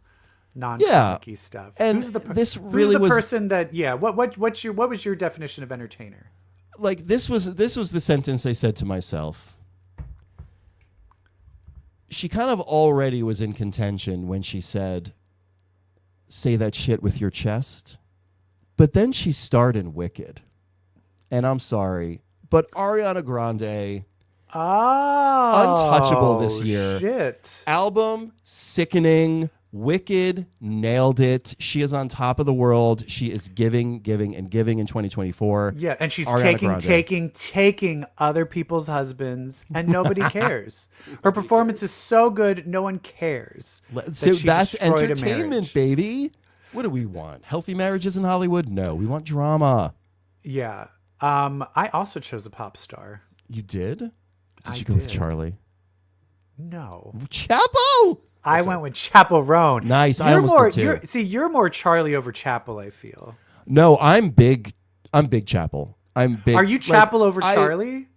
non-comic-y stuff. And this really who's the was person that what was your definition of entertainer? like this was the sentence I said to myself. She kind of already was in contention when she said, "Say that shit with your chest," but then she starred in Wicked, and I'm sorry, but Ariana Grande, untouchable this year. Shit. Album sickening. Wicked nailed it. She is on top of the world. She is giving in 2024. Yeah, and she's Ariana taking other people's husbands, and nobody cares. Her performance is so good, no one cares. So she that's destroyed a entertainment, marriage. baby. What do we want? Healthy marriages in Hollywood? No, we want drama. Yeah. I also chose a pop star. You did? Did I you go with did. Charlie? No. Chapo! I went with Chapel Roan. Nice. I You're almost more, did too. you're more Charlie over Chapel, I feel. No, I'm big Chapel. I'm big. Are you Chapel over Charlie?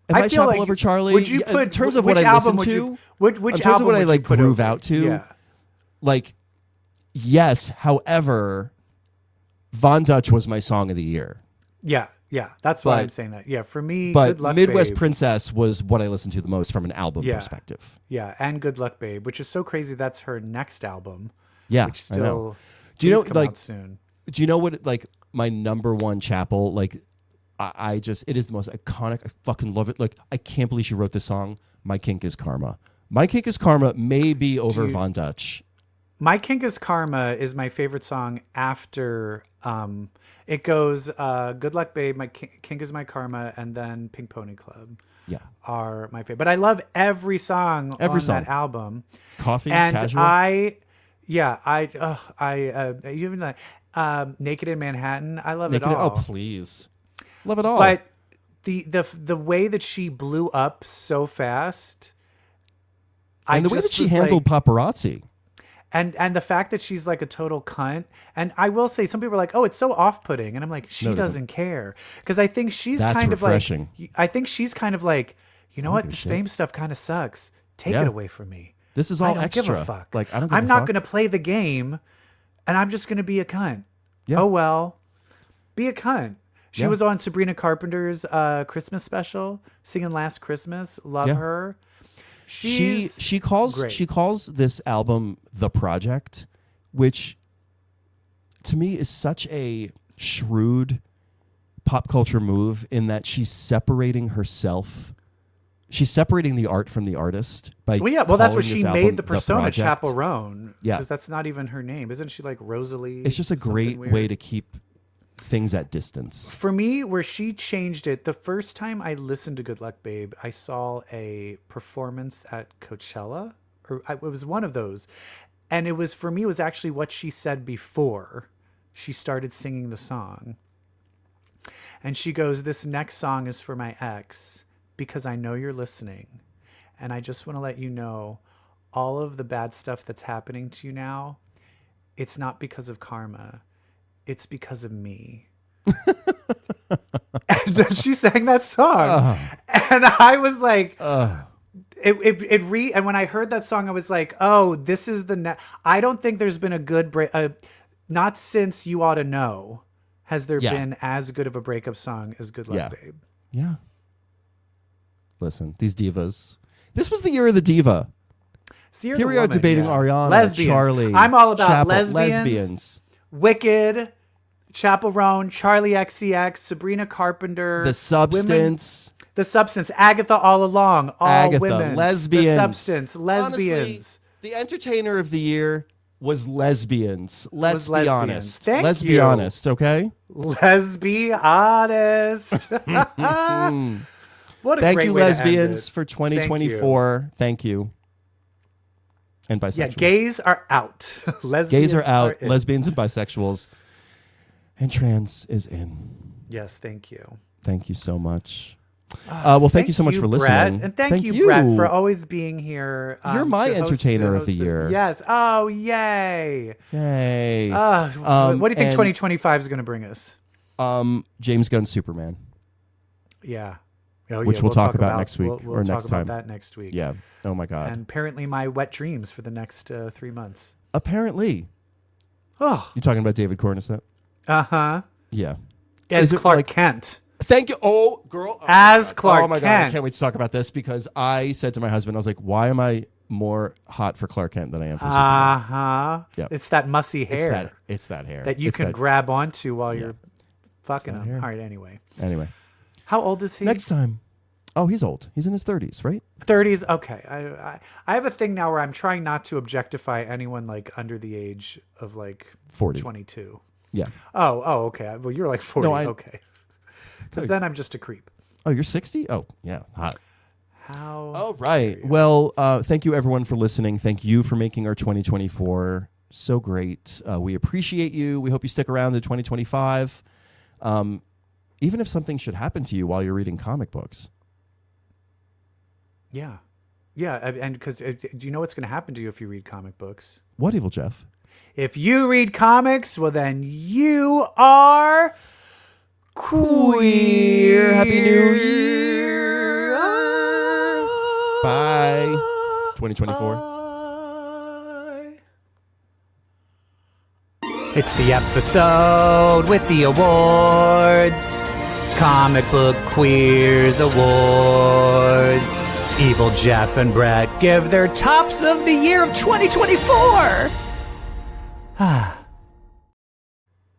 Am I feel Chapel like- over Charlie? Would you Yeah, put in terms of which what I album listen would to? you, which in terms album of what I would like you put groove over? out to? Yeah. Like, yes. However, Von Dutch was my song of the year. Yeah. That's why But- I'm saying that. Yeah, for me, But Good Luck Midwest Babe. Princess was what I listened to the most from an album Yeah. perspective. Yeah, and Good Luck Babe, which is so crazy. That's her next album. Yeah, which I know. still Do you know, please come like, out soon. do you know what, like, my number one Chapel, like, I just, it is the most iconic. I fucking love it. Like, I can't believe she wrote this song. My Kink is Karma. My Kink is Karma may be over Do you- Von Dutch. My Kink is Karma is my favorite song after it goes Good Luck Babe, My Kink is My Karma, and then Pink Pony Club. Yeah. Are my favorite. But I love every song on that album. Coffee, and Casual. Even like Naked in Manhattan, I love Naked, it all. oh, please. Love it all. But the way that she blew up so fast, and the way that she handled paparazzi. And the fact that she's like a total cunt. And I will say, some people are like, oh, it's so off-putting. And I'm like, she doesn't care. Because I think she's kind of refreshing. I think she's kind of like, you know what? This fame stuff kind of sucks. Take it away from me. This is all I don't extra. give a fuck. Like, I don't give I'm a not fuck. going to play the game, and I'm just going to be a cunt. Yeah. Oh, well. Be a cunt. She was on Sabrina Carpenter's Christmas special, singing Last Christmas. Love her. She calls this album The Project, which to me is such a shrewd pop culture move in that she's separating herself. She's separating the art from the artist by that's what she made the persona Project. Chappell Roan. Yeah, because that's not even her name. Isn't she like Rosalie? It's just a great way to keep things at distance. For me, where she changed it, the first time I listened to Good Luck Babe, I saw a performance at Coachella, it was one of those. And it was, for me, it was actually what she said before she started singing the song. And she goes, this next song is for my ex, because I know you're listening. And I just want to let you know all of the bad stuff that's happening to you now, it's not because of karma. It's because of me. And then she sang that song. And I was like, and when I heard that song, I was like, oh, this is I don't think there's been a good break. Not since You Ought to Know has there been as good of a breakup song as Good Luck Babe. Yeah. Listen, these divas. This was the year of the diva. Here we are debating Ariana, lesbians. Charlie. I'm all about Chappell, lesbians. Wicked, Chappell Roan, Charlie XCX, Sabrina Carpenter, The Substance. Women, The Substance, Agatha All Along, all Agatha, women. lesbians. The Substance, lesbians. Honestly, the entertainer of the year was lesbians. Let's be honest. Let's be honest, okay? Let's be honest. What a Thank great you, way to lesbians, end it. for 2024. Thank you. And bisexuals. Yeah, gays are out. Lesbians gays are out. in. Lesbians and bisexuals. And trans is in. Yes, thank you. Thank you so much. Well, thank you so much for listening. Brett. And thank you, Brett, for always being here. You're my entertainer of the year. Yes. Oh, yay. Yay. What do you think 2025 is going to bring us? James Gunn's Superman. Yeah. Which we'll talk about next week we'll or talk next time. about that next week. Yeah. Oh, my God. And apparently my wet dreams for the next 3 months. Apparently. Oh. You talking about David Cornissett? Uh-huh. Yeah. As Clark Kent. Thank you. Oh, girl. As Clark Kent. Oh, my God. I can't wait to talk about this because I said to my husband, I was like, why am I more hot for Clark Kent than I am for Superman? Uh-huh. Yep. It's that mussy hair. It's that hair. That you can grab onto while you're fucking him. Hair. All right, anyway. How old is he? Next time. Oh, he's old. He's in his 30s, right? 30s. Okay. I have a thing now where I'm trying not to objectify anyone like under the age of like 40. 22. Yeah. Oh, okay. Well, you're like 40. Okay. Because then I'm just a creep. Oh, you're 60? Oh, yeah. Hot. How? All right. Well, thank you everyone for listening. Thank you for making our 2024 so great. We appreciate you. We hope you stick around to 2025. Even if something should happen to you while you're reading comic books. Yeah. Yeah. And because do you know what's going to happen to you if you read comic books? What, EvilJeff? If you read comics, well, then you are queer. Happy New Year. Bye. 2024. It's the episode with the awards. Comic Book Queers Awards. EvilJeff and Brett give their tops of the year of 2024.